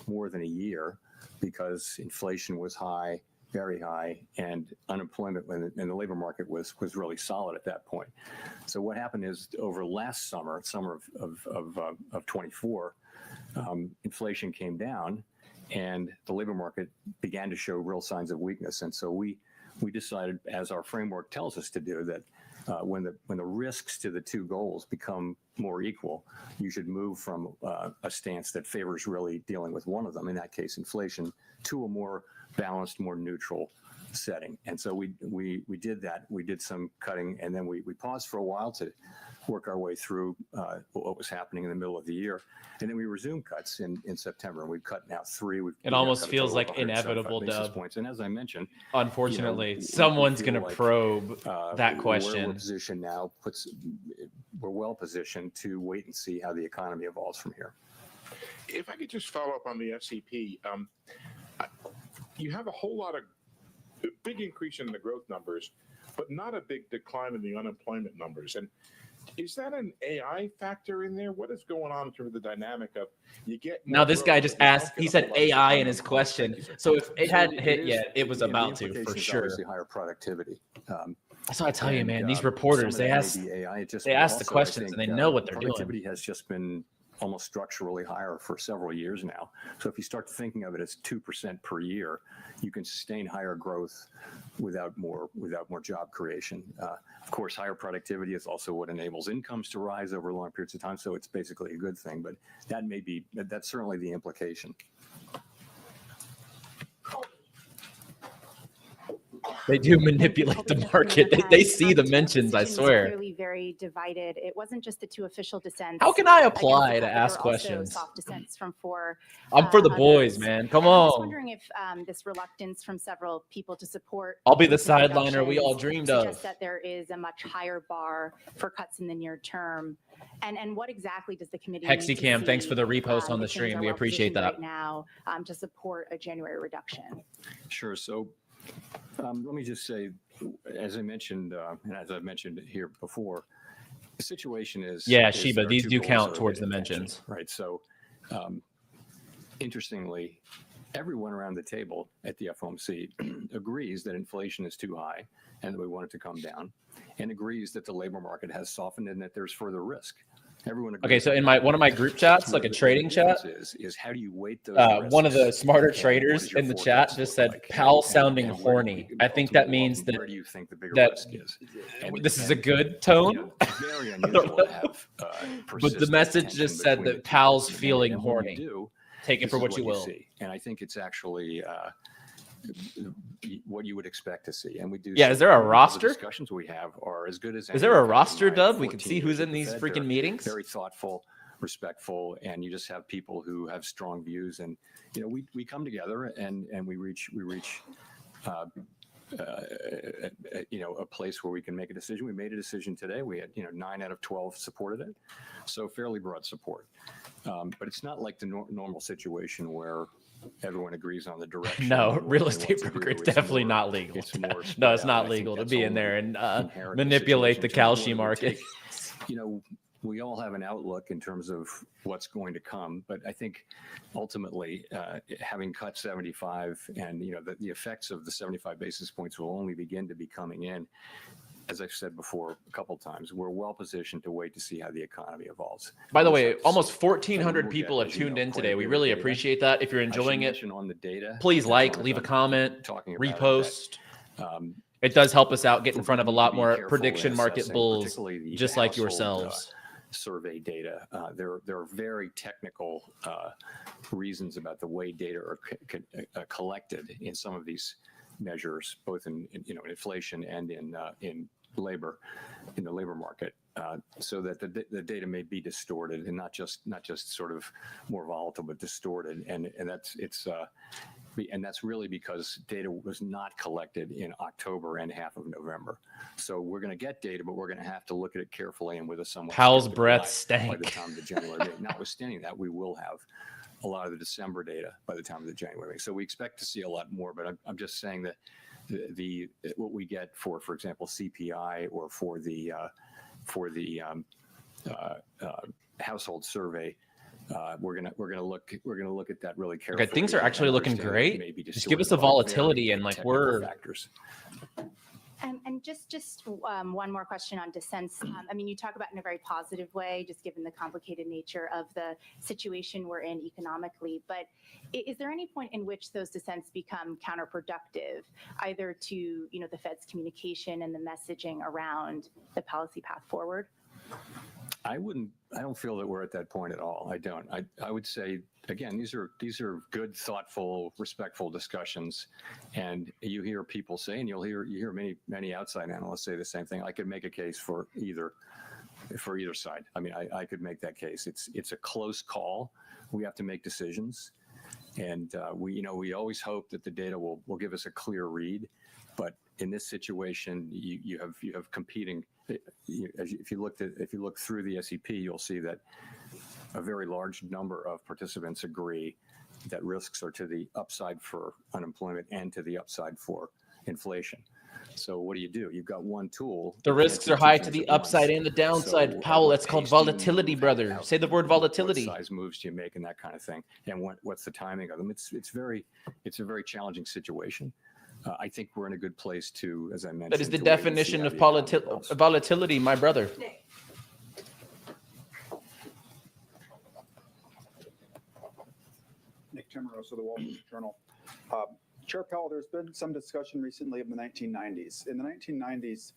more than a year because inflation was high, very high, and unemployment in the labor market was really solid at that point. So what happened is over last summer of 24, inflation came down and the labor market began to show real signs of weakness. And so we decided, as our framework tells us to do, that when the risks to the two goals become more equal, you should move from a stance that favors really dealing with one of them, in that case inflation, to a more balanced, more neutral setting. And so we did that. We did some cutting, and then we paused for a while to work our way through what was happening in the middle of the year. And then we resumed cuts in September, and we've cut now 3. It almost feels like inevitable, Dub. Points. And as I mentioned, unfortunately, someone's going to probe that question. Where we're positioned now we're well positioned to wait and see how the economy evolves from here. If I could just follow up on the SEP, you have a whole lot of big increase in the growth numbers, but not a big decline in the unemployment numbers. And is that an AI factor in there? What is going on in terms of the dynamic of you get Now this guy just asked, he said AI in his question. So if it hadn't hit is, yet, it was the about to, implication for is sure. obviously higher productivity. That's what I tell you, And, man. These some reporters, of they that may ask be AI. It just they ask the also, I questions and think, they know what they're doing. productivity has just been almost structurally higher for several years now. So if you start thinking of it as 2% per year, you can sustain higher growth without more job creation. Of course, higher productivity is also what enables incomes to rise over long periods of time. So it's basically a good thing, but that's certainly the implication. They do manipulate the market. They see the mentions, I swear. Clearly very divided. It wasn't just the two official dissents. How can I apply against the to cut, ask there were questions? Also soft dissents from four. I'm for the boys, others. man. Come and I'm just on. wondering if this reluctance from several people to support. I'll be the recent sideliner we all reductions dreamed suggests of. that there is a much higher bar for cuts in the near term. And what exactly does the committee need to 𝗪𝗃𝗂𝗧𝗧, thanks see, for the repost on the if things stream. are We well appreciate positioned that. right now to support a January reduction? Sure. So let me just say, as I mentioned, and as I've mentioned here before, the situation is Yeah, is Shiba, our these two do goals count are towards the attention, mentions. right? So interestingly, everyone around the table at the FOMC agrees that inflation is too high and that we want it to come down, and agrees that the labor market has softened and that there's further risk. Everyone agrees. Okay, so on in that. one of my group chats, like a trading chat, is how do you weight those one of the risks, smarter and what traders does your in the forecast chat just look said, like? Powell And sounding where do horny. you- I think that ultimately, means that where do you think the bigger that risk is? And this is a good you tone. know, very unusual to have But the persistent message tension just said between the that two Powell's groups. feeling And when you horny. do, Take it this for is what you will. see. And I think it's actually what you would expect to see. And we do. Yeah, see is there a the roster? discussions we have are as good as Is there a any I've had in roster, my Dub? We can 14 see years who's at in the these Fed. freaking They're meetings. very thoughtful, respectful, and you just have people who have strong views. And you know, we come together and we reach you know, a place where we can make a decision. We made a decision today. We had 9 out of 12 supported it, so fairly broad support. But it's not like the normal situation where everyone agrees on the direction. No, and real what estate to do. broker, it's It's definitely more- not legal. It's more No, it's spread out. not I think legal to that's be in only there and inherent in manipulate the situation. Kalshi What it would market. take, you know, we all have an outlook in terms of what's going to come, but I think ultimately having cut 75 and the effects of the 75 basis points will only begin to be coming in. As I've said before a couple times, we're well positioned to wait to see how the economy evolves. By the We'll way, have to almost see. 1,400 We'll people get, have as you tuned know, in quite a today. We bit of really data. appreciate that. If you're I should enjoying it, mention on the data, please as like, long as leave a I'm comment, talking about it, repost. that, It does help us out get in we front of a need to lot be more careful prediction in market assessing, bulls, particularly the just like household, yourselves. Survey data. There are very technical reasons about the way data are collected in some of these measures, both in inflation and in labor, in the labor market, so that the data may be distorted and not just sort of more volatile, but distorted, and that's really because data was not collected in October and half of November. So we're going to get data, but we're going to have to look at it carefully and with a somewhat Powell's skeptical breath eye stank. by the time of the January meeting. Notwithstanding that, we will have a lot of the December data by the time of the January meeting. So we expect to see a lot more, but I'm just saying that the what we get for example, CPI or for the household survey. We're gonna look at that really carefully. Okay, things are actually and looking understand that it great. may be Just give us distorted the by volatility very and like technical factors. And just one more question on dissents. I mean, you talk about in a very positive way, just given the complicated nature of the situation we're in economically. But is there any point in which those dissents become counterproductive, either to the Fed's communication and the messaging around the policy path forward? I don't feel that we're at that point at all. I don't. I would say, again, these are good, thoughtful, respectful discussions, and you hear people say, and you hear many outside analysts say the same thing. I could make a case for either side. I mean, I could make that case. It's a close call. We have to make decisions, and we always hope that the data will give us a clear read. But in this situation, you have competing. If you look through the SEP, you'll see that a very large number of participants agree that risks are to the upside for unemployment and to the upside for inflation. So what do? You've got one tool. The risks are high to the upside and the downside. So Powell, what that's called pace do you volatility, move? brother. Say the word volatility. What size moves do you make and that kind of thing? And what's the timing of them? It's a very challenging situation. I think we're in a good place to, as I mentioned. That is the to wait and see definition how of the economy goes. volatility, my brother. Nick Timmeros of the Wall Street Journal. Chair Powell, there's been some discussion recently of the 1990s. In the 1990s,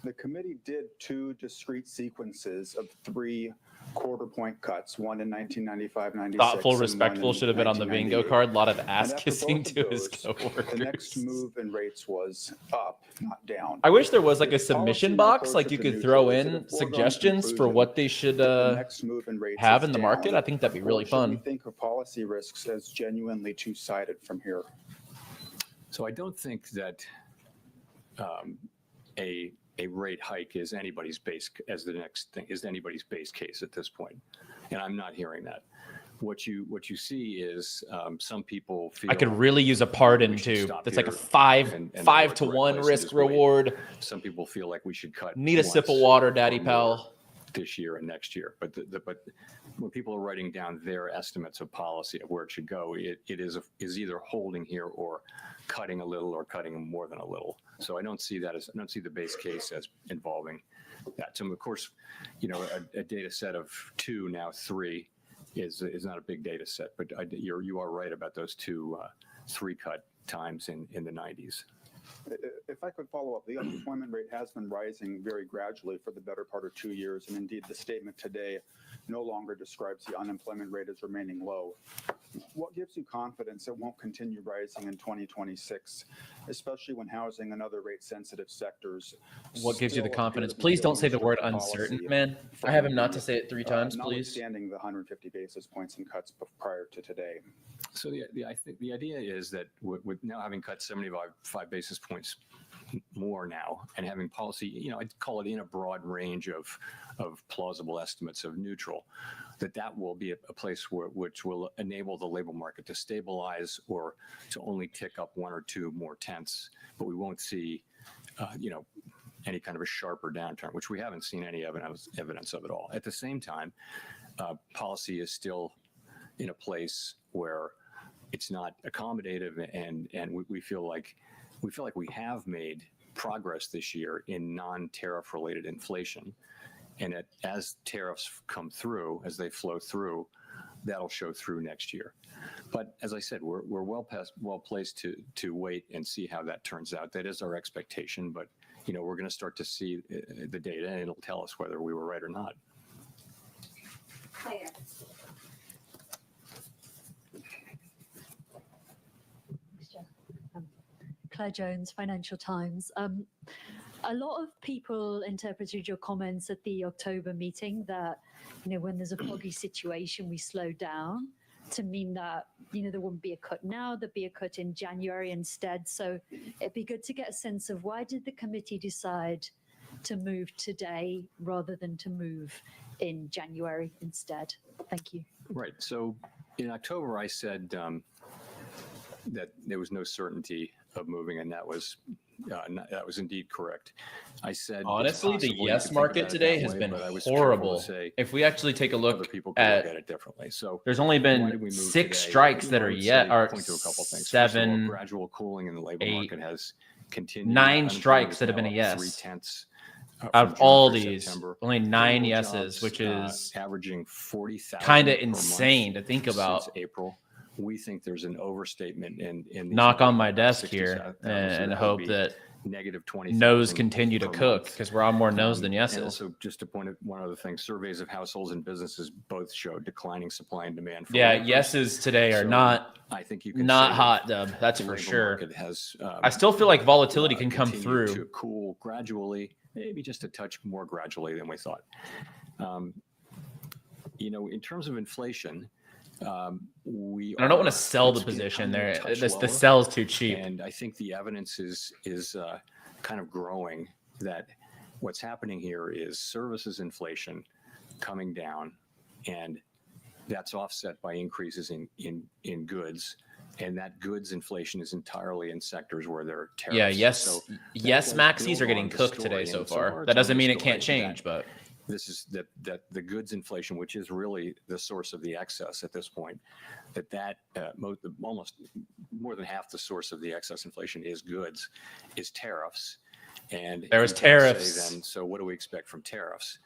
the committee did 2 discrete sequences of 3 quarter-point cuts, one in 1995-96. Thoughtful, respectful, should have been on the bingo card. A lot of ass kissing to his The coworkers. next move in rates was up, not down. I wish there was like a Is submission policy box, more like closer you to could throw neutral? Is it a in foregone suggestions for conclusion what they should that the next move in rates have is in the market. down? I think that'd be really Or should we fun. think of policy risks as genuinely two-sided from here? So I don't think that a rate hike is anybody's base case at this point, and I'm not hearing that. What you see is some people feel I could really use a pardon we should too. stop That's like a here 5 and the 5 to correct 1 place risk is wait. reward. Some people feel like we should cut. Need a sip of once water, or Daddy more Powell. this year and next year. But but when people are writing down their estimates of policy of where it should go, it is either holding here or cutting a little or cutting more than a little. So I don't see the base case as involving that. So of course, a data set of 2, now 3 is not a big data set, but you are right about those 2 3-cut times in the 90s. If I could follow up, the unemployment rate has been rising very gradually for the better part of 2 years, and indeed the statement today no longer describes the unemployment rate as remaining low. What gives you confidence it won't continue rising in 2026, especially when housing and other rate-sensitive sectors? What gives you the still confidence? appear to be Please don't say the feeling word policy uncertain, man. I have him not to say it 3 times, please. Notwithstanding the 150 basis points in cuts prior to today. So I think the idea is that with now having cut 75 basis points more now and having policy, I'd call it in a broad range of plausible estimates of neutral, that will be a place which will enable the labor market to stabilize or to only tick up 1 or 2 more tenths, but we won't see, any kind of a sharper downturn, which we haven't seen any evidence of at all. At the same time, policy is still in a place where it's not accommodative, and we feel like we have made progress this year in non-tariff related inflation, and as tariffs come through, as they flow through, that'll show through next year. But as I said, we're well placed to wait and see how that turns out. That is our expectation, but we're going to start to see the data, and it'll tell us whether we were right or not. Claire Jones, Financial Times. A lot of people interpreted your comments at the October meeting that, when there's a foggy situation, we slow down, to mean that, there wouldn't be a cut now, there'd be a cut in January instead. So it'd be good to get a sense of why did the committee decide to move today rather than to move in January instead? Thank you. Right. So in October, I said that there was no certainty of moving, and that was indeed correct. I said, Honestly, the possible, yes market today has been horrible. If we actually take a other look people could look at at, it differently. So there's only why did been we move 6 today? strikes that I are would yet, say or point to a couple things. First of all, 7, gradual cooling in the labor 8, market has continued. 9 Unemployment strikes is that have been now a up yes. 0.3 out from of June all through these, September. only 9 Payroll yeses, jobs, which is averaging 40,000 kind of per month insane to think about. since April. We think there's an overstatement in these Knock on numbers, my about desk 60,000, here that and would hope be that negative 20,000 no's continue to per cook, month. because we're on more no's than And yeses. also, just to point out one other thing, surveys of households and businesses both show declining supply and demand. For Yeah, workers. yeses today are So not I think you can not say hot, that Dub. That's the for labor sure. market has, I still feel like volatility can come continued through. to cool gradually, maybe just a touch more gradually than we thought. In terms of inflation, We I don't want to are- sell the it's gonna position come in a there. touch The lower. sell is too cheap. And I think the evidence is kind of growing that what's happening here is services inflation coming down, and that's offset by increases in goods. And that goods inflation is entirely in sectors where there are tariffs. Yeah, yes, So yes, does Maxis build are getting on the cooked story, today so and so far. far That it's on doesn't the mean it story can't change, but this is that the goods inflation, which is really the source of the excess at this point, almost more than half the source of the excess inflation is goods, is tariffs. And There's you can't say tariffs. Then, so what do we expect from tariffs?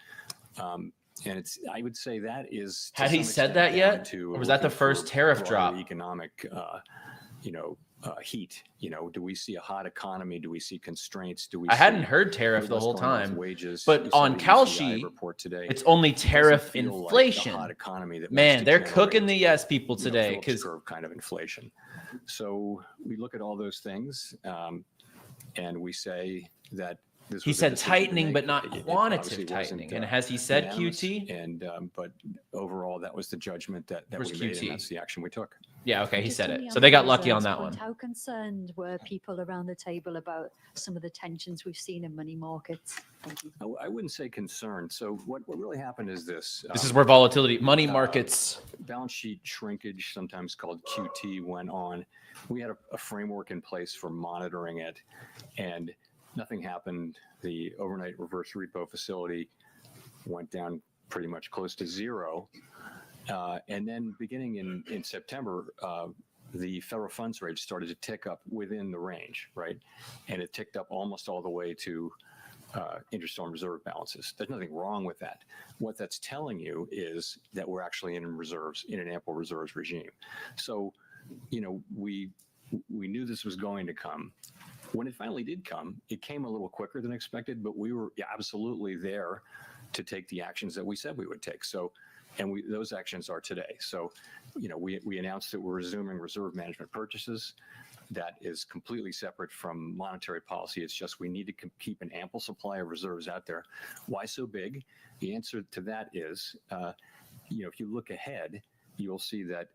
And I would say that is. to had he some said extent that down yet? to Or was that the looking first for tariff broader drop? Economic, heat. Do we see a hot economy? Do we see constraints? Do we? I hadn't see- heard tariff the what's whole going on with time. Wages. But You saw on the ECI Kalshi, report today. it's only It doesn't tariff feel like the inflation. hot economy that Man, wants to they're generate, cooking the yes people you know, today Phillips because curve kind of inflation. So we look at all those things, and we say that this he was a said decision to tightening, make. but not It obviously quantitative wasn't, tightening. And has he said unanimous, QT? And but overall, that was the judgment that Where's we made, QT? and that's the action we took. Yeah, okay, he Just said on it. the So they got unreserved lucky on that point, one. How concerned were people around the table about some of the tensions we've seen in money markets? Thank you. I wouldn't say concerned. So what really happened is this. This is where volatility, money markets. Balance sheet shrinkage, sometimes called QT, went on. We had a framework in place for monitoring it, and nothing happened. The overnight reverse repo facility went down pretty much close to zero. And then beginning in September, the federal funds rate started to tick up within the range, right? And it ticked up almost all the way to interest-on reserve balances. There's nothing wrong with that. What that's telling you is that we're actually in reserves, in an ample reserves regime. So, we knew this was going to come. When it finally did come, it came a little quicker than expected, but we were absolutely there to take the actions that we said we would take. So, and those actions are today. So, we announced that we're resuming reserve management purchases. That is completely separate from monetary policy. It's just we need to keep an ample supply of reserves out there. Why so big? The answer to that is, if you look ahead, you'll see that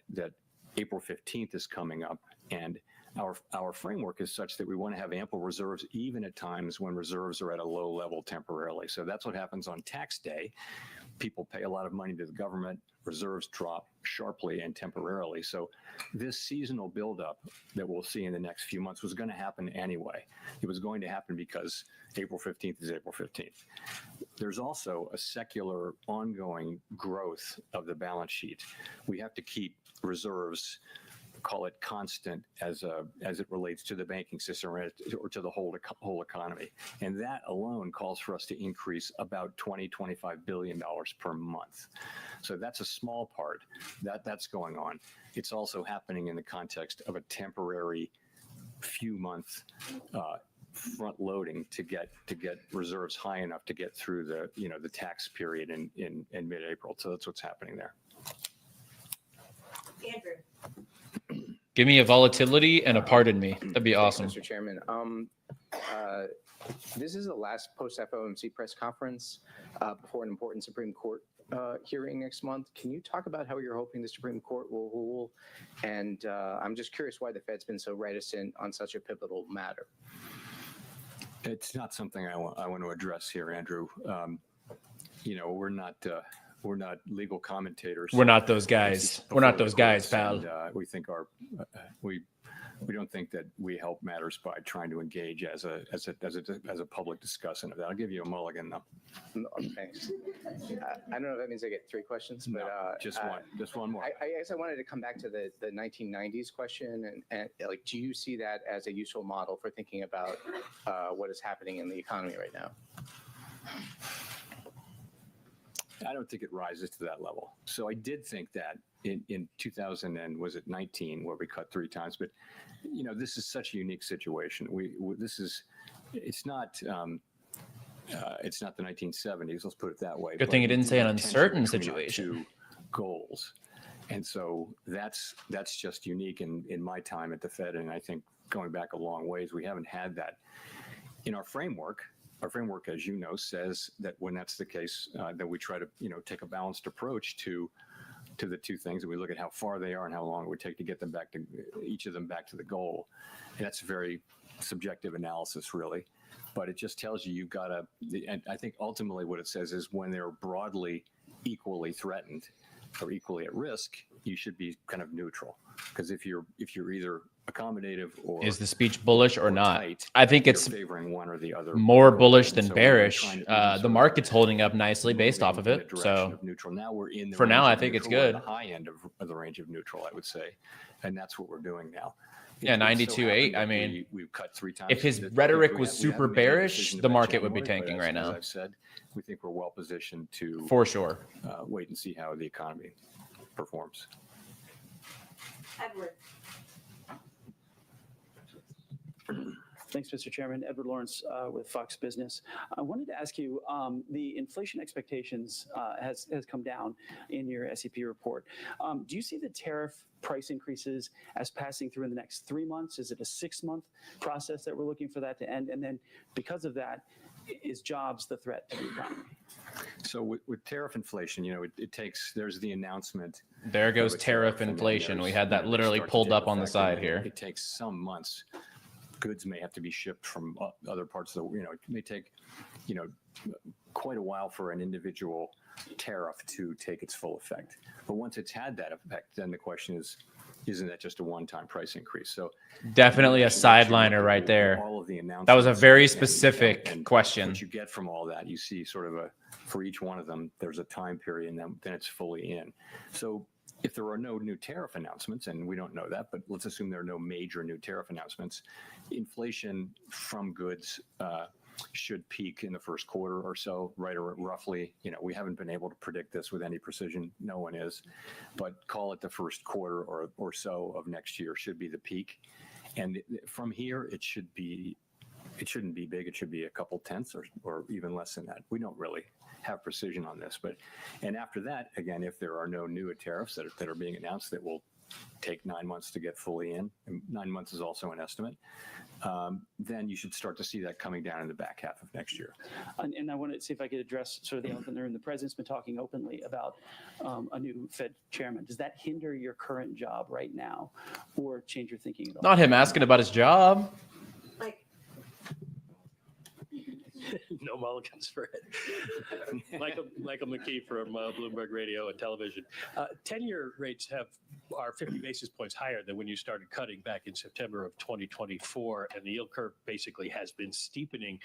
April 15th is coming up, and our framework is such that we want to have ample reserves even at times when reserves are at a low level temporarily. So that's what happens on tax day. People pay a lot of money to the government, reserves drop sharply and temporarily. So this seasonal buildup that we'll see in the next few months was going to happen anyway. It was going to happen because April 15th is April 15th. There's also a secular ongoing growth of the balance sheet. We have to keep reserves, call it constant as it relates to the banking system or to the whole economy. And that alone calls for us to increase about $20-25 billion per month. So that's a small part that's going on. It's also happening in the context of a temporary few month front loading to get reserves high enough to get through the tax period in mid-April. So that's what's happening there. Andrew. Give me a volatility and a pardon me. That'd be awesome. Mr. Chairman. This is the last post-FOMC press conference before an important Supreme Court hearing next month. Can you talk about how you're hoping the Supreme Court will rule? And I'm just curious why the Fed's been so reticent on such a pivotal matter. It's not something I want to address here, Andrew. We're not legal commentators. We're not those guys. We're not those guys, pal. And, we think we don't think that we help matters by trying to engage as a public discussant of that. I'll give you a mulligan though. Thanks. I don't know if that means I get three questions, but No, just one more. I guess I wanted to come back to the 1990s question and like, do you see that as a useful model for thinking about what is happening in the economy right now? I don't think it rises to that level. So I did think that in 2019, where we cut 3 times, but this is such a unique situation. It's not the 1970s. Let's put it that way. Good thing you didn't say an uncertain Tension between our situation. two goals, and so that's just unique in my time at the Fed, and I think going back a long ways, we haven't had that in our framework. Our framework, as you know, says that when that's the case, that we try to take a balanced approach to to the two things, and we look at how far they are and how long it would take to get them back to each of them back to the goal. And that's a very subjective analysis, really. But it just tells you you've got to, and I think ultimately what it says is when they're broadly equally threatened or equally at risk, you should be kind of neutral. Because if you're either accommodative or is the speech bullish or not? tight, I think you're it's favoring one or the other. more bullish And than so we've been bearish. trying to The sort of market's holding up nicely based moving off of in the it. direction So of neutral. Now we're in the for now, range I of think it's neutral. We're at good. the high end of the range of neutral, I would say, and that's what we're doing now. Yeah, It so 92.8, happened I that me've we've cut 3 times. if his since rhetoric we was haven't super made a bearish, decision the about market would be January, but tanking as- right As now. I've said, we think we're well positioned to For sure. wait and see how the economy performs. Edward. Thanks, Mr. Chairman. Edward Lawrence with Fox Business. I wanted to ask you, the inflation expectations has come down in your SEP report. Do you see the tariff price increases as passing through in the next 3 months? Is it a 6-month process that we're looking for that to end? And then because of that, is jobs the threat to the economy? So with tariff inflation, it takes, there's the announcement. There goes of a tariff and then inflation. We there's, had that they literally start to pulled take up on the effect, side and then here. It takes some months. Goods may have to be shipped from other parts of the, it may take, quite a while for an individual tariff to take its full effect. But once it's had that effect, then the question is, isn't that just a one-time price increase? So Definitely a actually, what you sideliner look right at there. all of the That was a announcements very and specific question. What you get from all that, you see sort of for each one of them, there's a time period, and then it's fully in. So if there are no new tariff announcements, and we don't know that, but let's assume there are no major new tariff announcements, inflation from goods should peak in the first quarter or so, right, or roughly. We haven't been able to predict this with any precision. No one is, but call it the first quarter or so of next year should be the peak. And from here, it shouldn't be big. It should be a couple tenths or even less than that. We don't really have precision on this, and after that, again, if there are no new tariffs that are being announced, that will take 9 months to get fully in, and 9 months is also an estimate, then you should start to see that coming down in the back half of next year. And I wanted to see if I could address sort of the elephant in the room. The president's been talking openly about a new Fed chairman. Does that hinder your current job right now or change your thinking at all? Not him asking about his job. Like, No mulligans for it. Michael McKee from Bloomberg Radio and Television. 10-year rates are 50 basis points higher than when you started cutting back in September of 2024, and the yield curve basically has been steepening.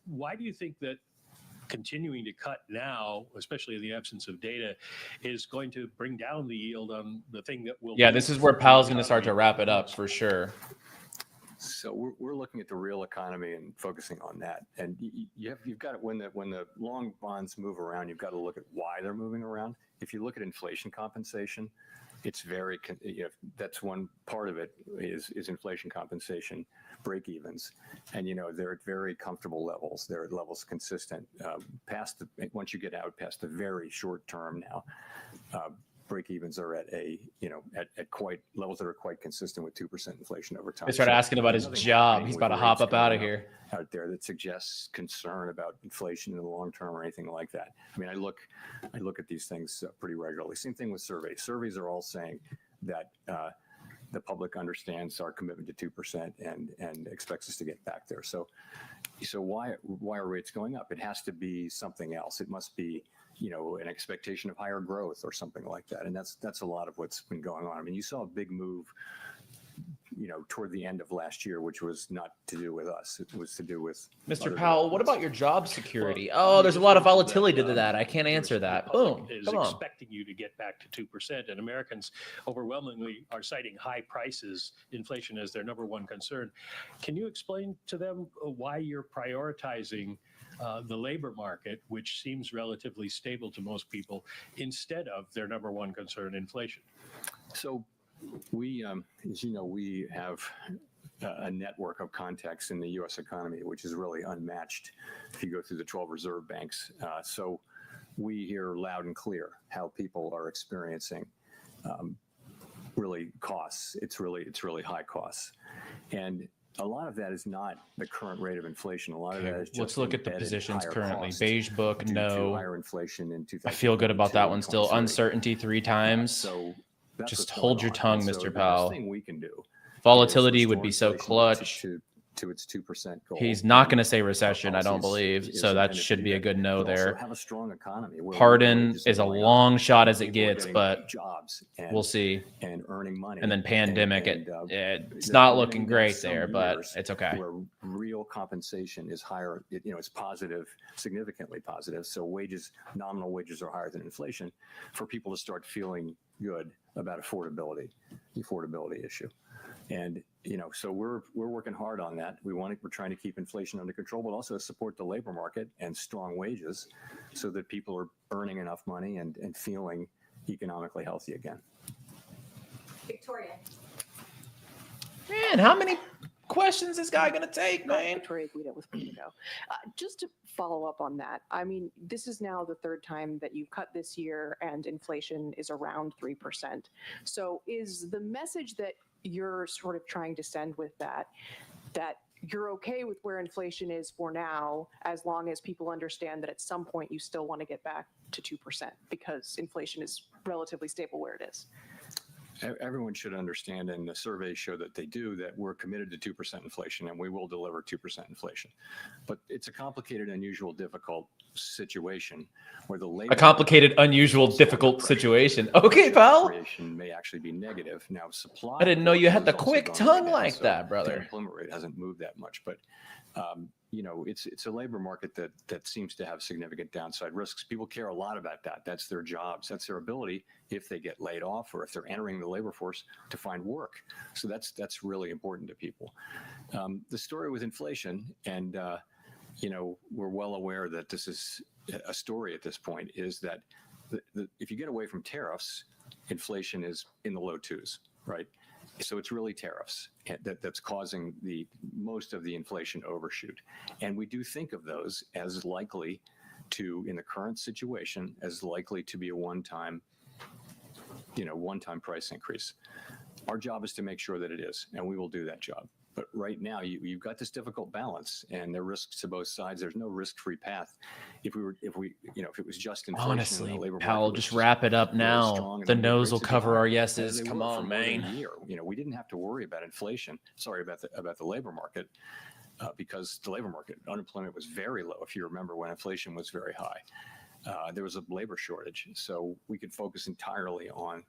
Why do you think that continuing to cut now, especially in the absence of data, is going to bring down the yield on the thing that will? Yeah, this is where Powell's going to start to wrap it up for sure. So we're looking at the real economy and focusing on that. And you've got when the long bonds move around, you've got to look at why they're moving around. If you look at inflation compensation, it's very that's one part of it is inflation compensation break evens, and they're at very comfortable levels. They're at levels consistent once you get out past the very short term now. Break evens are at at quite levels that are quite consistent with 2% inflation over time. They start asking about his nothing job. happening He's with about to hop rates up out of going here. out there that suggests concern about inflation in the long term or anything like that. I mean, I look at these things pretty regularly. Same thing with surveys. Surveys are all saying that the public understands our commitment to 2% and expects us to get back there. So why are rates going up? It has to be something else. It must be an expectation of higher growth or something like that. And that's a lot of what's been going on. I mean, you saw a big move, toward the end of last year, which was not to do with us. It was to do with Mr. Powell, what about your job security? Oh, there's a lot of volatility to that. I can't answer that. Boom. Is Come on. expecting you to get back to 2%, and Americans overwhelmingly are citing high prices, inflation as their number one concern. Can you explain to them why you're prioritizing the labor market, which seems relatively stable to most people, instead of their number one concern, inflation? So we, as you know, we have a network of contacts in the U.S. economy, which is really unmatched if you go through the 12 reserve banks. So we hear loud and clear how people are experiencing really costs. It's really high costs. And a lot of that is not the current rate of inflation. A lot of that is just let's look at the embedded positions higher currently. costs Beige book, due to no. higher inflation in I feel good about that one 2022 still. and 23. Uncertainty 3 times. So that's Just what's hold going your on. tongue, And so Mr. the Powell. best thing we can do Volatility is would be so restore inflation clutch. to its 2% goal. He's not going to And say our recession, I don't policy believe. is So that intended to should do be a that, good no but also there. have a strong economy where Pardon wages is a are going up, long shot as it people are gets, getting but jobs we'll see. and earning money. And then pandemic, it's there's not been looking some great there, but years it's okay. Where real compensation is higher, it's positive, significantly positive. So nominal wages are higher than inflation for people to start feeling good about the affordability issue. And, so we're working hard on that. We're trying to keep inflation under control, but also support the labor market and strong wages so that people are earning enough money and feeling economically healthy again. Victoria. Man, how many questions this guy going to take, man? Victoria Guida with Politico. Just to follow up on that, I mean, this is now the third time that you've cut this year and inflation is around 3%. So is the message that you're sort of trying to send with that you're okay with where inflation is for now, as long as people understand that at some point you still want to get back to 2% because inflation is relatively stable where it is? Everyone should understand, and the surveys show that they do, that we're committed to 2% inflation and we will deliver 2% inflation. But it's a complicated, unusual, difficult situation where the labor A complicated, unusual, difficult situation. Okay, pal. creation may actually be negative. Now, supply. I didn't know you had the has also quick gone tongue down, like so that, The brother. unemployment rate hasn't moved that much, but it's a labor market that seems to have significant downside risks. People care a lot about that. That's their jobs. That's their ability, if they get laid off or if they're entering the labor force, to find work. So that's really important to people. The story with inflation, and we're well aware that this is a story at this point, is that if you get away from tariffs, inflation is in the low 2s, right? So it's really tariffs that's causing most of the inflation overshoot. And we do think of those as likely to, in the current situation, as likely to be a one-time price increase. Our job is to make sure that it is, and we will do that job. But right now, you've got this difficult balance, and there are risks to both sides. There's no risk-free path. If it was just inflation, Honestly, and the labor Powell, market was just wrap it up really now. strong and The the wage no's will rates would be cover high, our as yeses. they Come were for on, more than man. a year. We didn't have to worry about inflation. Sorry about the labor market, because the labor market unemployment was very low. If you remember, when inflation was very high, there was a labor shortage, so we could focus entirely on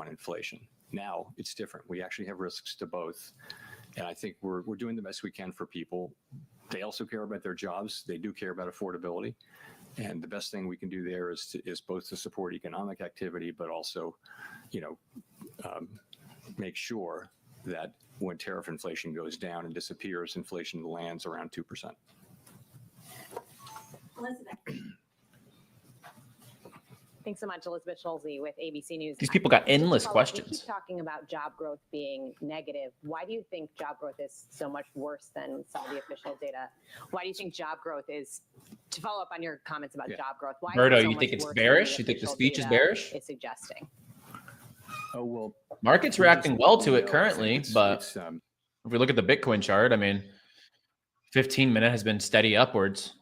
inflation. Now it's different. We actually have risks to both. And I think we're doing the best we can for people. They also care about their jobs. They do care about affordability. And the best thing we can do there is both to support economic activity, but also, make sure that when tariff inflation goes down and disappears, inflation lands around 2%. Elizabeth. Thanks so much, Elizabeth Schulze with ABC News. These people got Just to endless follow up, We questions. keep talking about job growth being negative. Why do you think job growth is so much worse than some of the official data? Why do you think job growth is, to follow up on your comments about job growth, why Berto, is it so you much think it's worse than bearish? the You think the official speech is data bearish? is suggesting? Oh, well. Market's reacting well to it currently, but if we look at the Bitcoin chart, I mean, 15-minute has been steady upwards.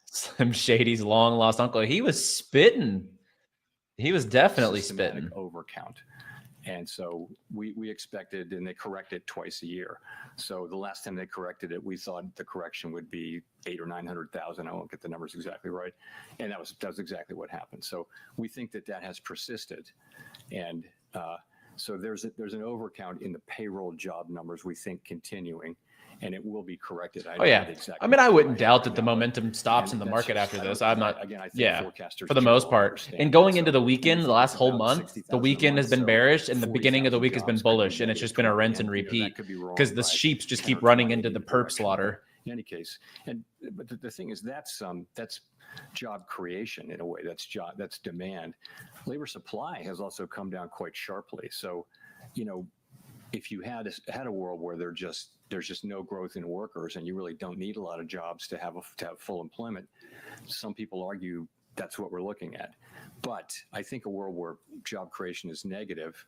Slim Shady's long lost uncle. He was spitting. He was definitely spitting. Overcount. And so we expected, and they correct it twice a year. So the last time they corrected it, we thought the correction would be 800,000 or 900,000. I won't get the numbers exactly right. And that was exactly what happened. So we think that has persisted. And so there's an overcount in the payroll job numbers, we think, continuing. And it will be corrected. Oh, yeah. I mean, I wouldn't doubt that the momentum stops in the market after this. I'm not, for the most part. And going into the weekend, the last whole month, the weekend has been bearish and the beginning of the week has been bullish. And it's just been a rinse and repeat because the sheeps just keep running into the perp slaughter. In any case, but the thing is, that's job creation in a way. That's demand. Labor supply has also come down quite sharply. So, if you had a world where there's just no growth in workers and you really don't need a lot of jobs to have full employment, some people argue that's what we're looking at. But I think a world where job creation is negative,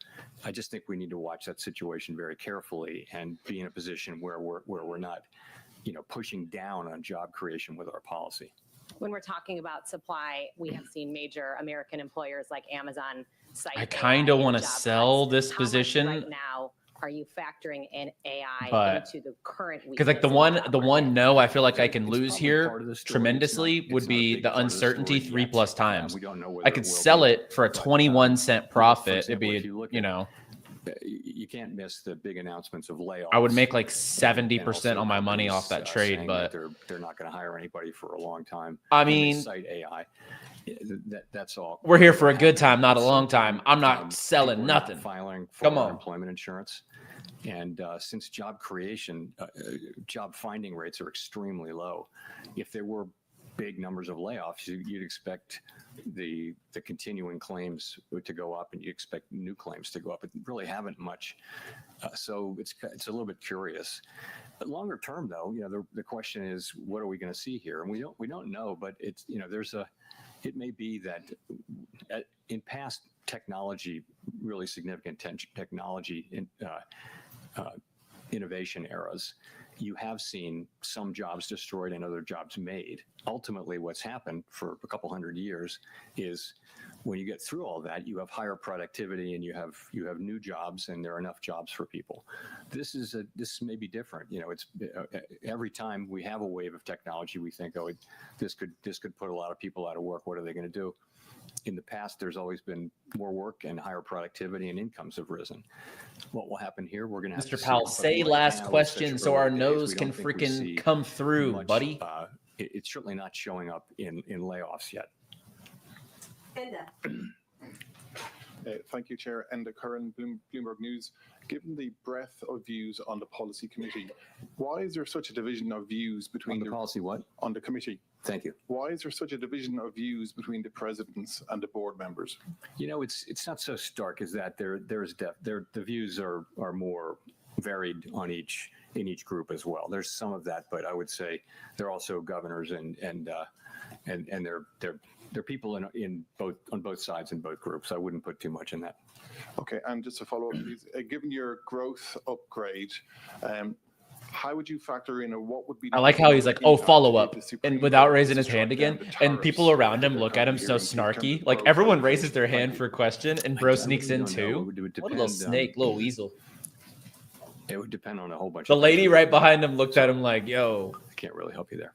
I just think we need to watch that situation very carefully and be in a position where we're not, pushing down on job creation with our policy. When we're talking about supply, we have seen major American employers like Amazon cite I kind of want to sell this How position. much right now are you factoring in AI But- into the current weakness? Because like the in one job market? no I feel like I can It's lose probably here part of the story. tremendously It's would not a be big the part of the uncertainty story 3+ yet. times. We don't know whether I could it will sell be. it for a But, 21-cent for profit. It'd example, be, if you look at, you can't miss the big announcements of layoffs. I would make like and 70% also on my money companies, off that trade, saying but that they're not going to hire anybody for a long time. I and they mean, cite AI. That's all. we're here for a good time, not a At long some time. point, I'm not selling people are not nothing. Filing for Come on. unemployment insurance. And since job creation, job finding rates are extremely low, if there were big numbers of layoffs, you'd expect the continuing claims to go up, and you expect new claims to go up. It really haven't much, so it's a little bit curious. But longer term, though, the question is, what are we going to see here? And we don't know, but it's it may be that in past technology, really significant technology innovation eras, you have seen some jobs destroyed and other jobs made. Ultimately, what's happened for a couple hundred years is when you get through all that, you have higher productivity and you have new jobs, and there are enough jobs for people. This may be different. It's every time we have a wave of technology, we think, oh, this could put a lot of people out of work. What are they going to do? In the past, there's always been more work and higher productivity, and incomes have risen. What will happen here? We're going to have Mr. to see. Powell, But say right last now, it's question such so our early days, nose we can don't think we freaking see come through, much, buddy. It's certainly not showing up in layoffs yet. Thank you, Chair. And the current Bloomberg News. Given the breadth of views on the policy committee, why is there such a division of views between On the policy what? on the committee? Thank you. Why is there such a division of views between the presidents and the board members? It's not so stark as that. The views are more varied in each group as well. There's some of that, but I would say they're also governors and they're people on both sides in both groups. I wouldn't put too much in that. Okay, and just to follow up, please, given your growth upgrade, how would you factor in, or what would be? I like how he's like, oh, follow up, and without raising his hand again, and people around him look at him so snarky. Like everyone raises their hand for a question, and bro sneaks in too. What a little snake, little weasel. It would depend on a whole bunch. The of lady things. right behind him looked at him like, yo. I can't really help you there.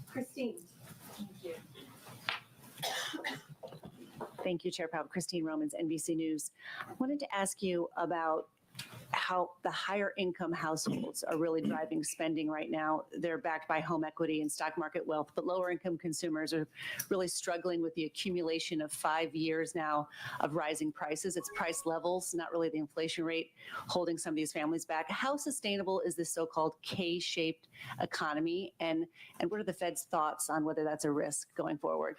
Christine. Thank you, Chair Powell. Christine Romans, NBC News. I wanted to ask you about how the higher income households are really driving spending right now. They're backed by home equity and stock market wealth, but lower income consumers are really struggling with the accumulation of 5 years now of rising prices. It's price levels, not really the inflation rate, holding some of these families back. How sustainable is this so-called K-shaped economy? And what are the Fed's thoughts on whether that's a risk going forward?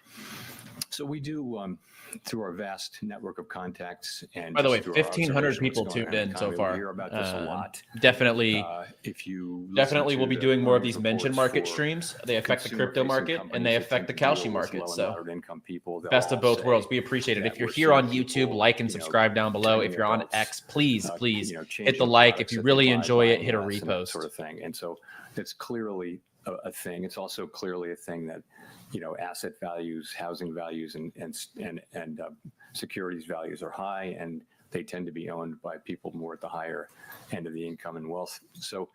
So we do, through our vast network of contacts, and By the way, just through our 1,500 observation of people what's going tuned on in the so economy, far. We hear about this a lot. Definitely, If you definitely will be doing more of these mention mentioned market streams. They affect the crypto market and they affect the Kalshi market. So best of both worlds. We appreciate it. If you're here on YouTube, like and subscribe down below. If you're on X, please hit the like. If you really enjoy it, hit a repost. Sort of thing. And so it's clearly a thing. It's also clearly a thing that, asset values, housing values, and securities values are high, and they tend to be owned by people more at the higher end of the income and wealth. So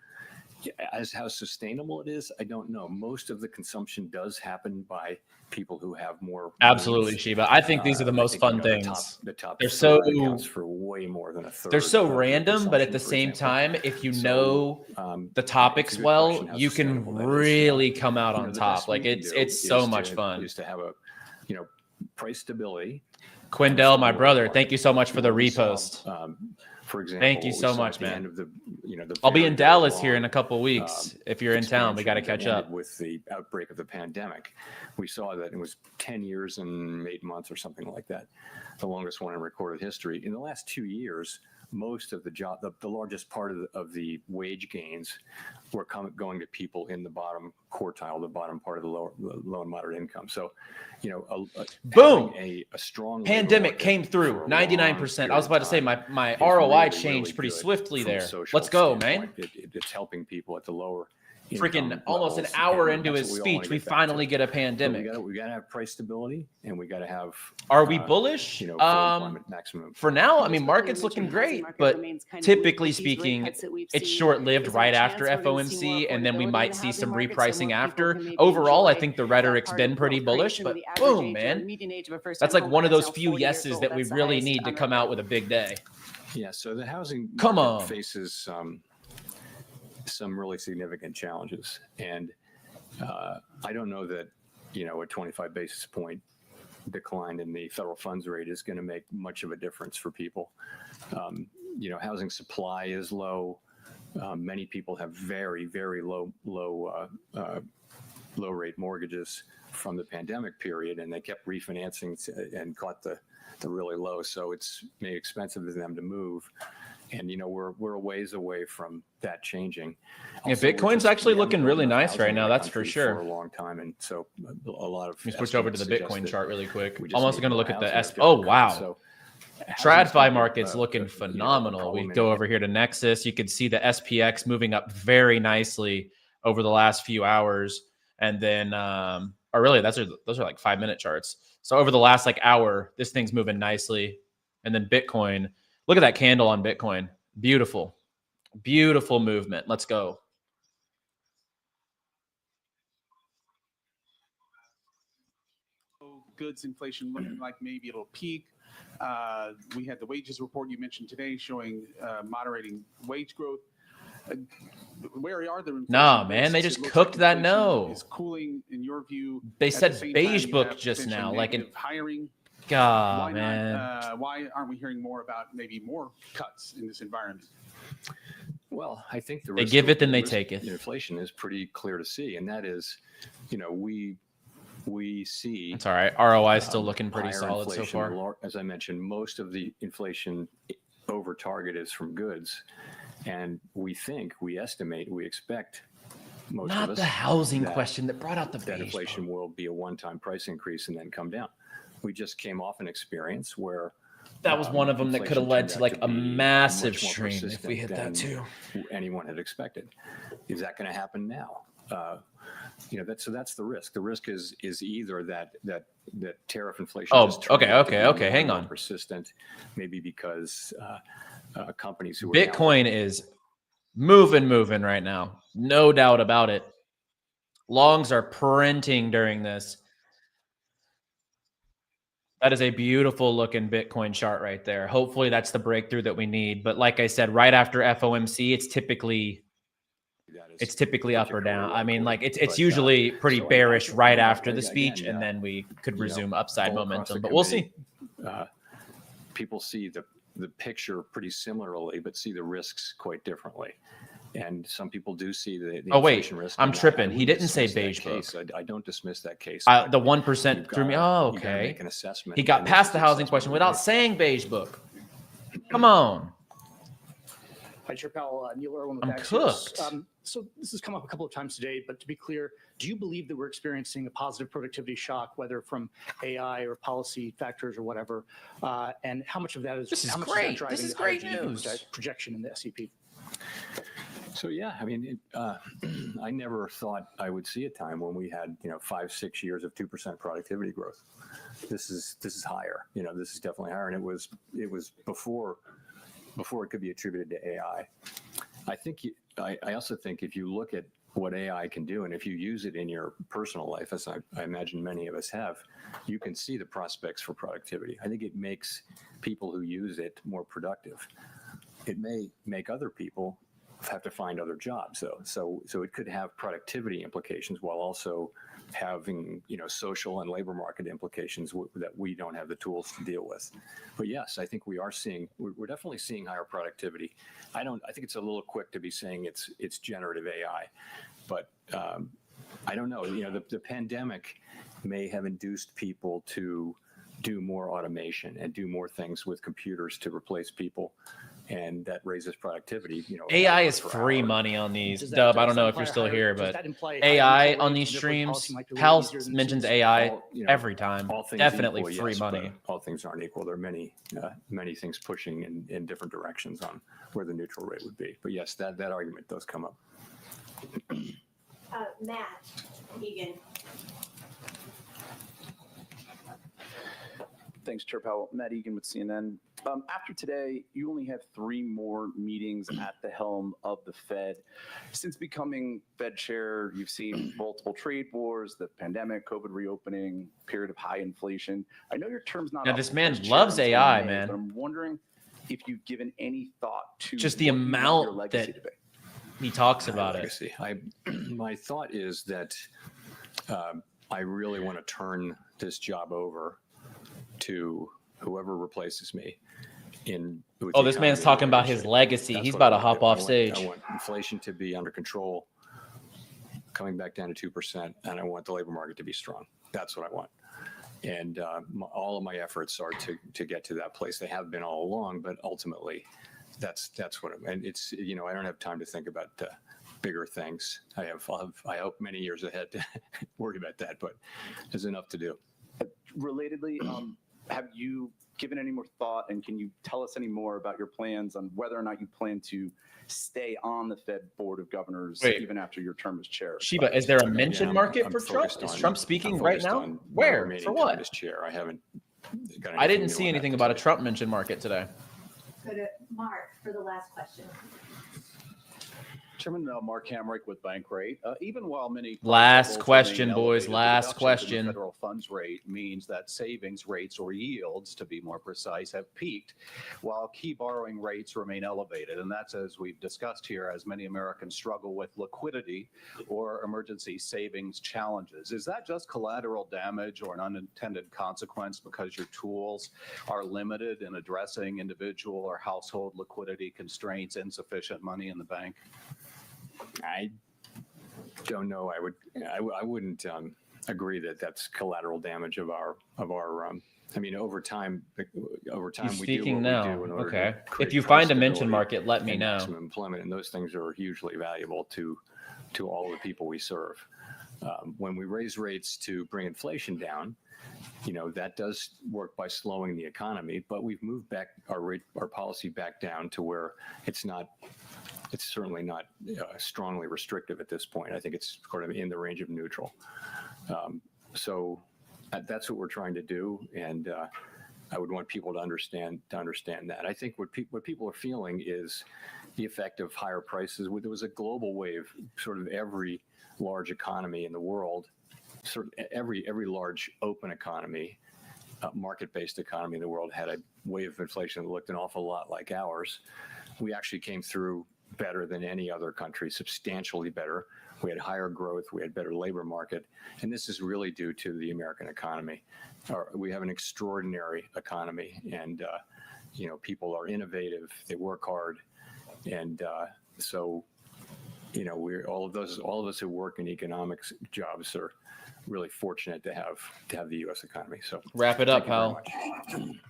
as how sustainable it is, I don't know. Most of the consumption does happen by people who have more. Absolutely, means. Shiva. I think these are the most fun things. The top they're so accounts for way more than a third. They're so of random, but at the consumption, same for time, if you know example. the topics it's a good well, question how you can sustainable that is. really come out on The top. best we Like can it's do so is much fun. Is to have a price stability. Quindell, my brother, thank you so much for the repost. For example, Thank you what we so saw much, at the man. end of the I'll be very, in very Dallas here long, in a couple weeks. If you're in town, we got to catch expansion that up. ended with the outbreak of the pandemic. We saw that it was 10 years and 8 months or something like that, the longest one in recorded history. In the last 2 years, most of the largest part of the wage gains were going to people in the bottom quartile, the bottom part of the low and moderate income. So, boom, a strong pandemic came through 99%. I was about to say my ROI changed pretty swiftly there. Let's go, man. It's helping people at the lower. Freaking almost an hour into his speech, we finally get a pandemic. We got to have price stability, and we got to have. Are we bullish? Maximum. For now, I mean, market's looking great, but typically speaking, it's short-lived right after FOMC, and then we might see some repricing after. Overall, I think the rhetoric's been pretty bullish, but boom, man. That's like one of those few yeses that we really need to come out with a big day. Yeah, so the housing market faces some really significant challenges. And I don't know that, a 25 basis point decline in the federal funds rate is going to make much of a difference for people. Housing supply is low. Many people have very, very low rate mortgages from the pandemic period, and they kept refinancing and caught the really low. So it's made expensive for them to move. And, we're a ways away from that changing. Also, Bitcoin's actually looking really nice right now. That's for sure. For a long time. And so a lot of. Let me switch over to the Bitcoin chart really quick. I'm also going to look at the SP. Oh, wow. So, TradFi market's looking phenomenal. We go over here to Nexus. You can see the SPX moving up very nicely over the last few hours. And then, or really, those are like 5-minute charts. So over the last hour, this thing's moving nicely. And then Bitcoin. Look at that candle on Bitcoin. Beautiful, beautiful movement. Let's go. Goods inflation looking like maybe it'll peak. We had the wages report you mentioned today showing moderating wage growth. Where are the Nah, man, they just cooked that no. Is cooling in your view? They said beige book just now, like in hiring. God, man. Why aren't we hearing more about maybe more cuts in this environment? Well, I think they give it, then they take it. Inflation is pretty clear to see, and that is, we see. It's all right. ROI is still looking pretty solid so far. As I mentioned, most of the inflation over target is from goods, and we estimate, we expect. Most Not of us the housing question that brought out the that inflation will be a one-time price increase and then come down. We just came off an experience where that was one of them that could have led to a massive stream if we hit that too. Anyone had expected. Is that going to happen now? That's the risk. The risk is either that tariff inflation. Oh, okay. Hang on. Persistent, maybe because companies who Bitcoin is moving right now, no doubt about it. Longs are printing during this. That is a beautiful looking Bitcoin chart right there. Hopefully that's the breakthrough that we need. But like I said, right after FOMC, it's typically up or down. I mean, it's usually pretty bearish right after the speech, and then we could resume upside momentum. But we'll see. People see the picture pretty similarly, but see the risks quite differently. And some people do see the inflation risk. I'm tripping. He didn't say beige book. I don't dismiss that case. The 1% threw me. Oh, okay. Make an assessment. He got past the housing question without saying beige book. Come on. Hi, Chair Powell. Neil Irwin with I'm Axios. cooked. So this has come up a couple of times today, but to be clear, do you believe that we're experiencing a positive productivity shock, whether from AI or policy factors or whatever? And how much of that is This is how much great. driving This is the higher great GDP news. projection in the SEP? So yeah, I mean, I never thought I would see a time when we had 5-6 years of 2% productivity growth. This is higher. This is definitely higher, and it was before it could be attributed to AI. I also think if you look at what AI can do, and if you use it in your personal life, as I imagine many of us have, you can see the prospects for productivity. I think it makes people who use it more productive. It may make other people have to find other jobs, though. So it could have productivity implications while also having social and labor market implications that we don't have the tools to deal with. But yes, I think we're definitely seeing higher productivity. I think it's a little quick to be saying it's generative AI, but I don't know. The pandemic may have induced people to do more automation and do more things with computers to replace people. and that raises productivity. AI is free money on these. Does that- Dub, I does don't know that if you're imply still higher- here, does but that imply higher AI neutral on rates these and therefore streams, policy might be a Pal little easier than it mentions seems? AI All, every time. all things Definitely equal, free yes, money. but all things aren't equal. There are many things pushing in different directions on where the neutral rate would be. But yes, that argument does come up. Matt Egan. Thanks, Chair Powell. Matt Egan with CNN. After today, you only have 3 more meetings at the helm of the Fed. Since becoming Fed chair, you've seen multiple trade wars, the pandemic, COVID reopening, period of high inflation. I know your term's not Now, up this as man chair loves until AI, May, man. But I'm wondering if you've given any thought to Just the what you want your amount legacy that to be. he talks about it. Legacy. My thought is that I really want to turn this job over to whoever replaces me. Oh, this man's talking about his legacy. He's about to hop off stage. I want inflation to be under control, coming back down to 2%, and I want the labor market to be strong. That's what I want. And all of my efforts are to get to that place. They have been all along, but ultimately, that's what. And it's I don't have time to think about bigger things. I hope many years ahead to worry about that, but there's enough to do. Relatedly, have you given any more thought, and can you tell us any more about your plans on whether or not you plan to stay on the Fed Board of Governors even after your term as chair? Shiba, is there a mention market I'm for Trump? focused Is on- Trump I'm speaking right focused now? on Where? remaining For time what? as chair. I haven't got I didn't anything see new on anything that about a today. Trump mention market today. Go to Mark for the last question. Chairman Mark Hamrick with Bankrate. Even while many Last principles question, remain boys. elevated, the Last reductions in the question. Federal funds rate means that savings rates, or yields to be more precise, have peaked, while key borrowing rates remain elevated. And that's, as we've discussed here, as many Americans struggle with liquidity or emergency savings challenges. Is that just collateral damage or an unintended consequence because your tools are limited in addressing individual or household liquidity constraints, insufficient money in the bank? I don't know. I wouldn't agree that that's collateral damage of our. I mean, over time, He's we do what speaking we now. do in order Okay. to create If you price find a mention stability market, let me and know. maximum employment, and those things are hugely valuable to all the people we serve. When we raise rates to bring inflation down, that does work by slowing the economy. But we've moved back our policy back down to where it's not. It's certainly not strongly restrictive at this point. I think it's sort of in the range of neutral. So that's what we're trying to do, and I would want people to understand that. I think what people are feeling is the effect of higher prices. There was a global wave. Sort of every large economy in the world, every large open economy, market-based economy in the world had a wave of inflation that looked an awful lot like ours. We actually came through better than any other country, substantially better. We had higher growth, we had better labor market, and this is really due to the American economy. We have an extraordinary economy, and people are innovative, they work hard, and so we're all of us who work in economics jobs are really fortunate to have the U.S. economy. So Wrap it up, thank you very pal. much.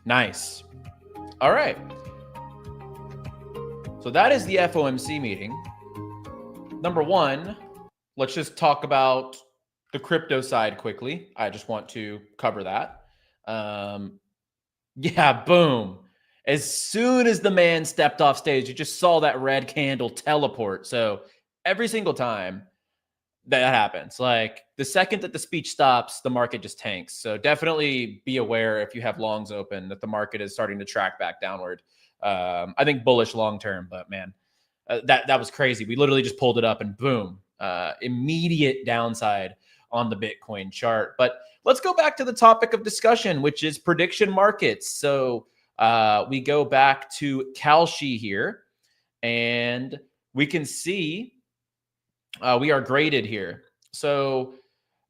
Nice. All right. So that is the FOMC meeting. Number one, let's just talk about the crypto side quickly. I just want to cover that. Yeah, boom. As soon as the man stepped off stage, you just saw that red candle teleport. So every single time that happens, like the second that the speech stops, the market just tanks. So definitely be aware if you have longs open that the market is starting to track back downward. I think bullish long term, but man, that was crazy. We literally just pulled it up and boom, immediate downside on the Bitcoin chart. But let's go back to the topic of discussion, which is prediction markets. So we go back to Kalshi here, and we can see we are graded here. So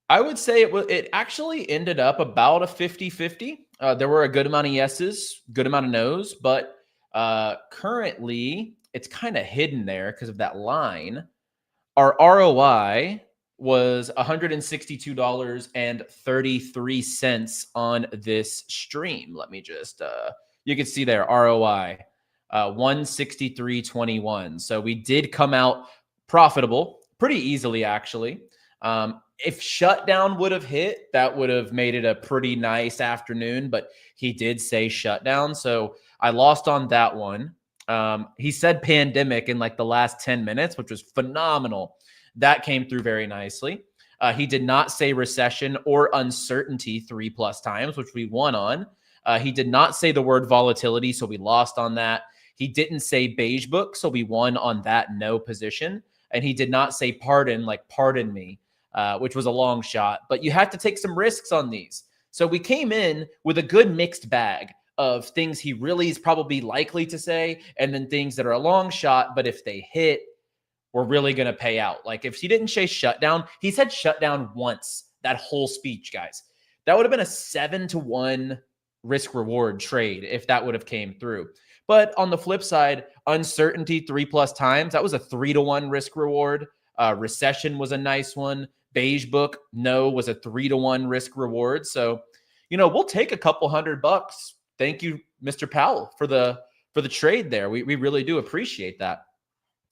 I would say it actually ended up about a 50-50. There were a good amount of yeses, good amount of nos, but currently it's kind of hidden there because of that line. Our ROI was $162.33 on this stream. Let me just, you can see there, ROI, 163.21. So we did come out profitable pretty easily, actually. If shutdown would have hit, that would have made it a pretty nice afternoon, but he did say shutdown. So I lost on that one. He said pandemic in like the last 10 minutes, which was phenomenal. That came through very nicely. He did not say recession or uncertainty 3+ times, which we won on. He did not say the word volatility, so we lost on that. He didn't say beige book, so we won on that no position. And he did not say pardon, like pardon me, which was a long shot. But you have to take some risks on these. So we came in with a good mixed bag of things he really is probably likely to say, and then things that are a long shot, but if they hit, we're really going to pay out. Like if he didn't say shutdown, he said shutdown once, that whole speech, guys. That would have been a 7-to-1 risk reward trade if that would have came through. But on the flip side, uncertainty 3+ times, that was a 3-to-1 risk reward. Recession was a nice one. Beige book, no, was a 3-to-1 risk reward. So, you know, we'll take a couple $100. Thank you, Mr. Powell, for the trade there. We really do appreciate that.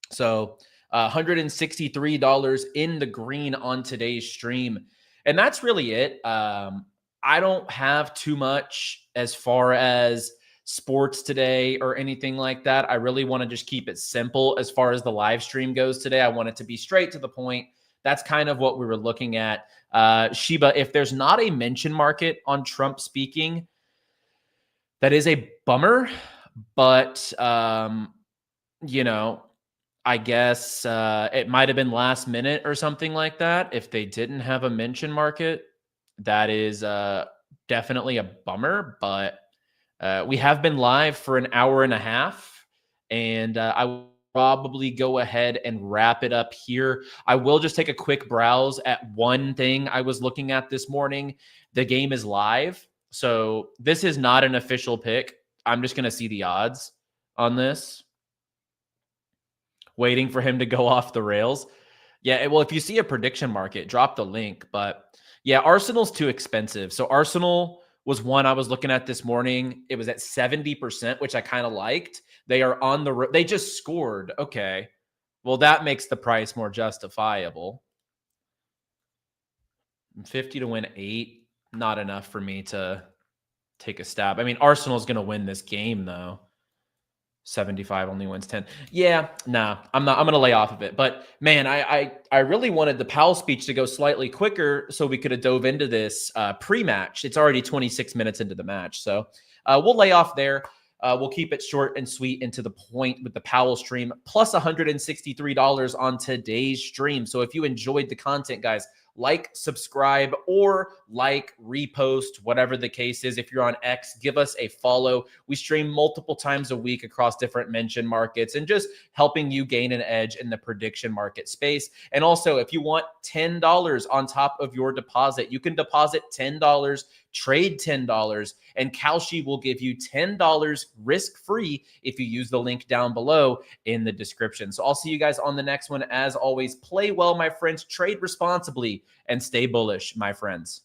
So $163 in the green on today's stream. And that's really it. I don't have too much as far as sports today or anything like that. I really want to just keep it simple as far as the live stream goes today. I want it to be straight to the point. That's kind of what we were looking at. Shiba, if there's not a mention market on Trump speaking, that is a bummer. But, you know, I guess it might have been last minute or something like that. If they didn't have a mention market, that is definitely a bummer. But we have been live for an hour and a half, and I will probably go ahead and wrap it up here. I will just take a quick browse at one thing I was looking at this morning. The game is live, so this is not an official pick. I'm just going to see the odds on this. Waiting for him to go off the rails. Yeah, well, if you see a prediction market, drop the link. But yeah, Arsenal's too expensive. So Arsenal was one I was looking at this morning. It was at 70%, which I kind of liked. They are on the they just scored. Okay. Well, that makes the price more justifiable. 50 to win 8, not enough for me to take a stab. I mean, Arsenal's going to win this game though. 75 only wins 10. Yeah, nah, I'm going to lay off of it. But man, I really wanted the Powell speech to go slightly quicker so we could have dove into this pre-match. It's already 26 minutes into the match. So we'll lay off there. We'll keep it short and sweet and to the point with the Powell stream, plus $163 on today's stream. So if you enjoyed the content, guys, like, subscribe, or like, repost, whatever the case is. If you're on X, give us a follow. We stream multiple times a week across different mention markets and just helping you gain an edge in the prediction market space. And also, if you want $10 on top of your deposit, you can deposit $10, trade $10, and Kalshi will give you $10 risk-free if you use the link down below in the description. So I'll see you guys on the next one. As always, play well, my friends, trade responsibly, and stay bullish, my friends.